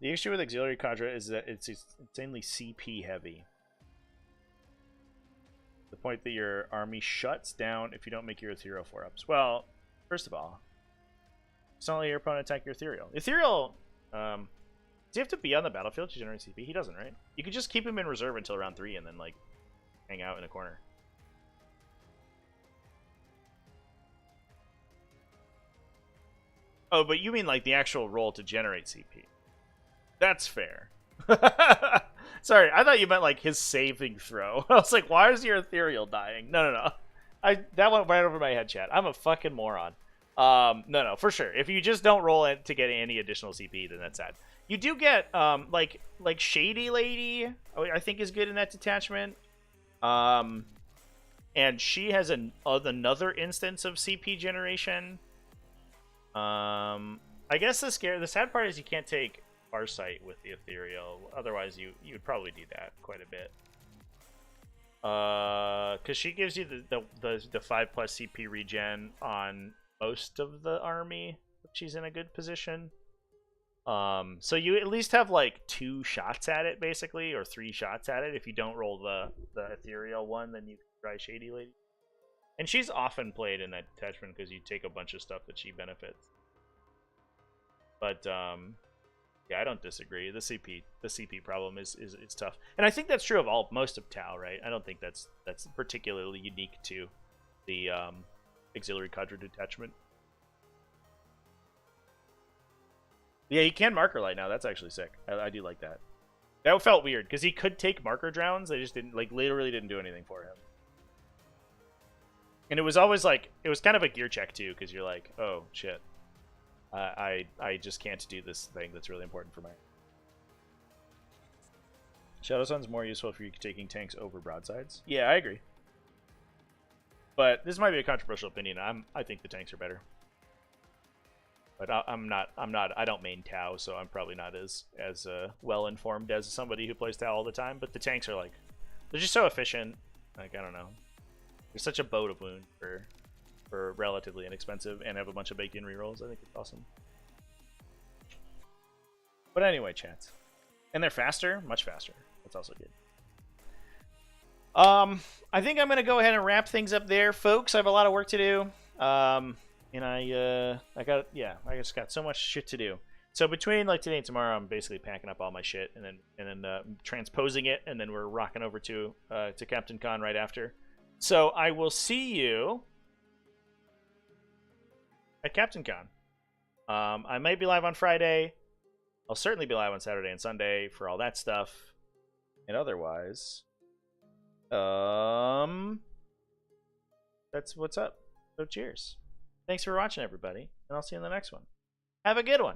A: The issue with Auxiliary Cadre is that it's insanely CP heavy. The point that your army shuts down if you don't make your ethereal 4-ups. Well, first of all, it's not let your opponent attack your ethereal. Ethereal, does he have to be on the battlefield to generate CP? He doesn't, right? You could just keep him in reserve until round 3 and then hang out in a corner. Oh, but you mean the actual roll to generate CP? That's fair. Sorry, I thought you meant his saving throw. I was like, why is your ethereal dying? No. That went right over my head, chat. I'm a fucking moron. No, for sure. If you just don't roll it to get any additional CP, then that's sad. You do get like Shady Lady, I think is good in that detachment. And she has another instance of CP generation. I guess the sad part is you can't take Farsight with the ethereal. Otherwise, you'd probably do that quite a bit. Because she gives you the 5+ CP regen on most of the army, if she's in a good position. So you at least have 2 shots at it, basically, or 3 shots at it. If you don't roll the ethereal one, then you can try Shady Lady. And she's often played in that detachment because you take a bunch of stuff that she benefits. But yeah, I don't disagree. The CP problem is tough, and I think that's true of most of Tau, right? I don't think that's particularly unique to the Auxiliary Cadre detachment. Yeah, he can marker light now. That's actually sick. I do like that. That felt weird because he could take marker drowns. They just didn't literally didn't do anything for him. And it was always it was kind of a gear check too, because you're like, oh shit. I just can't do this thing that's really important for my... Shadow Sun's more useful if you're taking tanks over broadsides. Yeah, I agree. But this might be a controversial opinion. I think the tanks are better. But I'm not. I don't main Tau, so I'm probably not as well informed as somebody who plays Tau all the time. But the tanks are like, they're just so efficient. Like, I don't know. They're such a boat of wound for relatively inexpensive and have a bunch of baked in rerolls. I think it's awesome. But anyway, chats. And they're faster, much faster. That's also good. I think I'm gonna go ahead and wrap things up there, folks. I have a lot of work to do. And I just got so much shit to do. So between like today and tomorrow, I'm basically packing up all my shit and then transposing it, and then we're rocking over to Captain Con right after. So I will see you at Captain Con. I might be live on Friday. I'll certainly be live on Saturday and Sunday for all that stuff. And otherwise, that's what's up. So cheers. Thanks for watching, everybody, and I'll see you in the next one. Have a good one.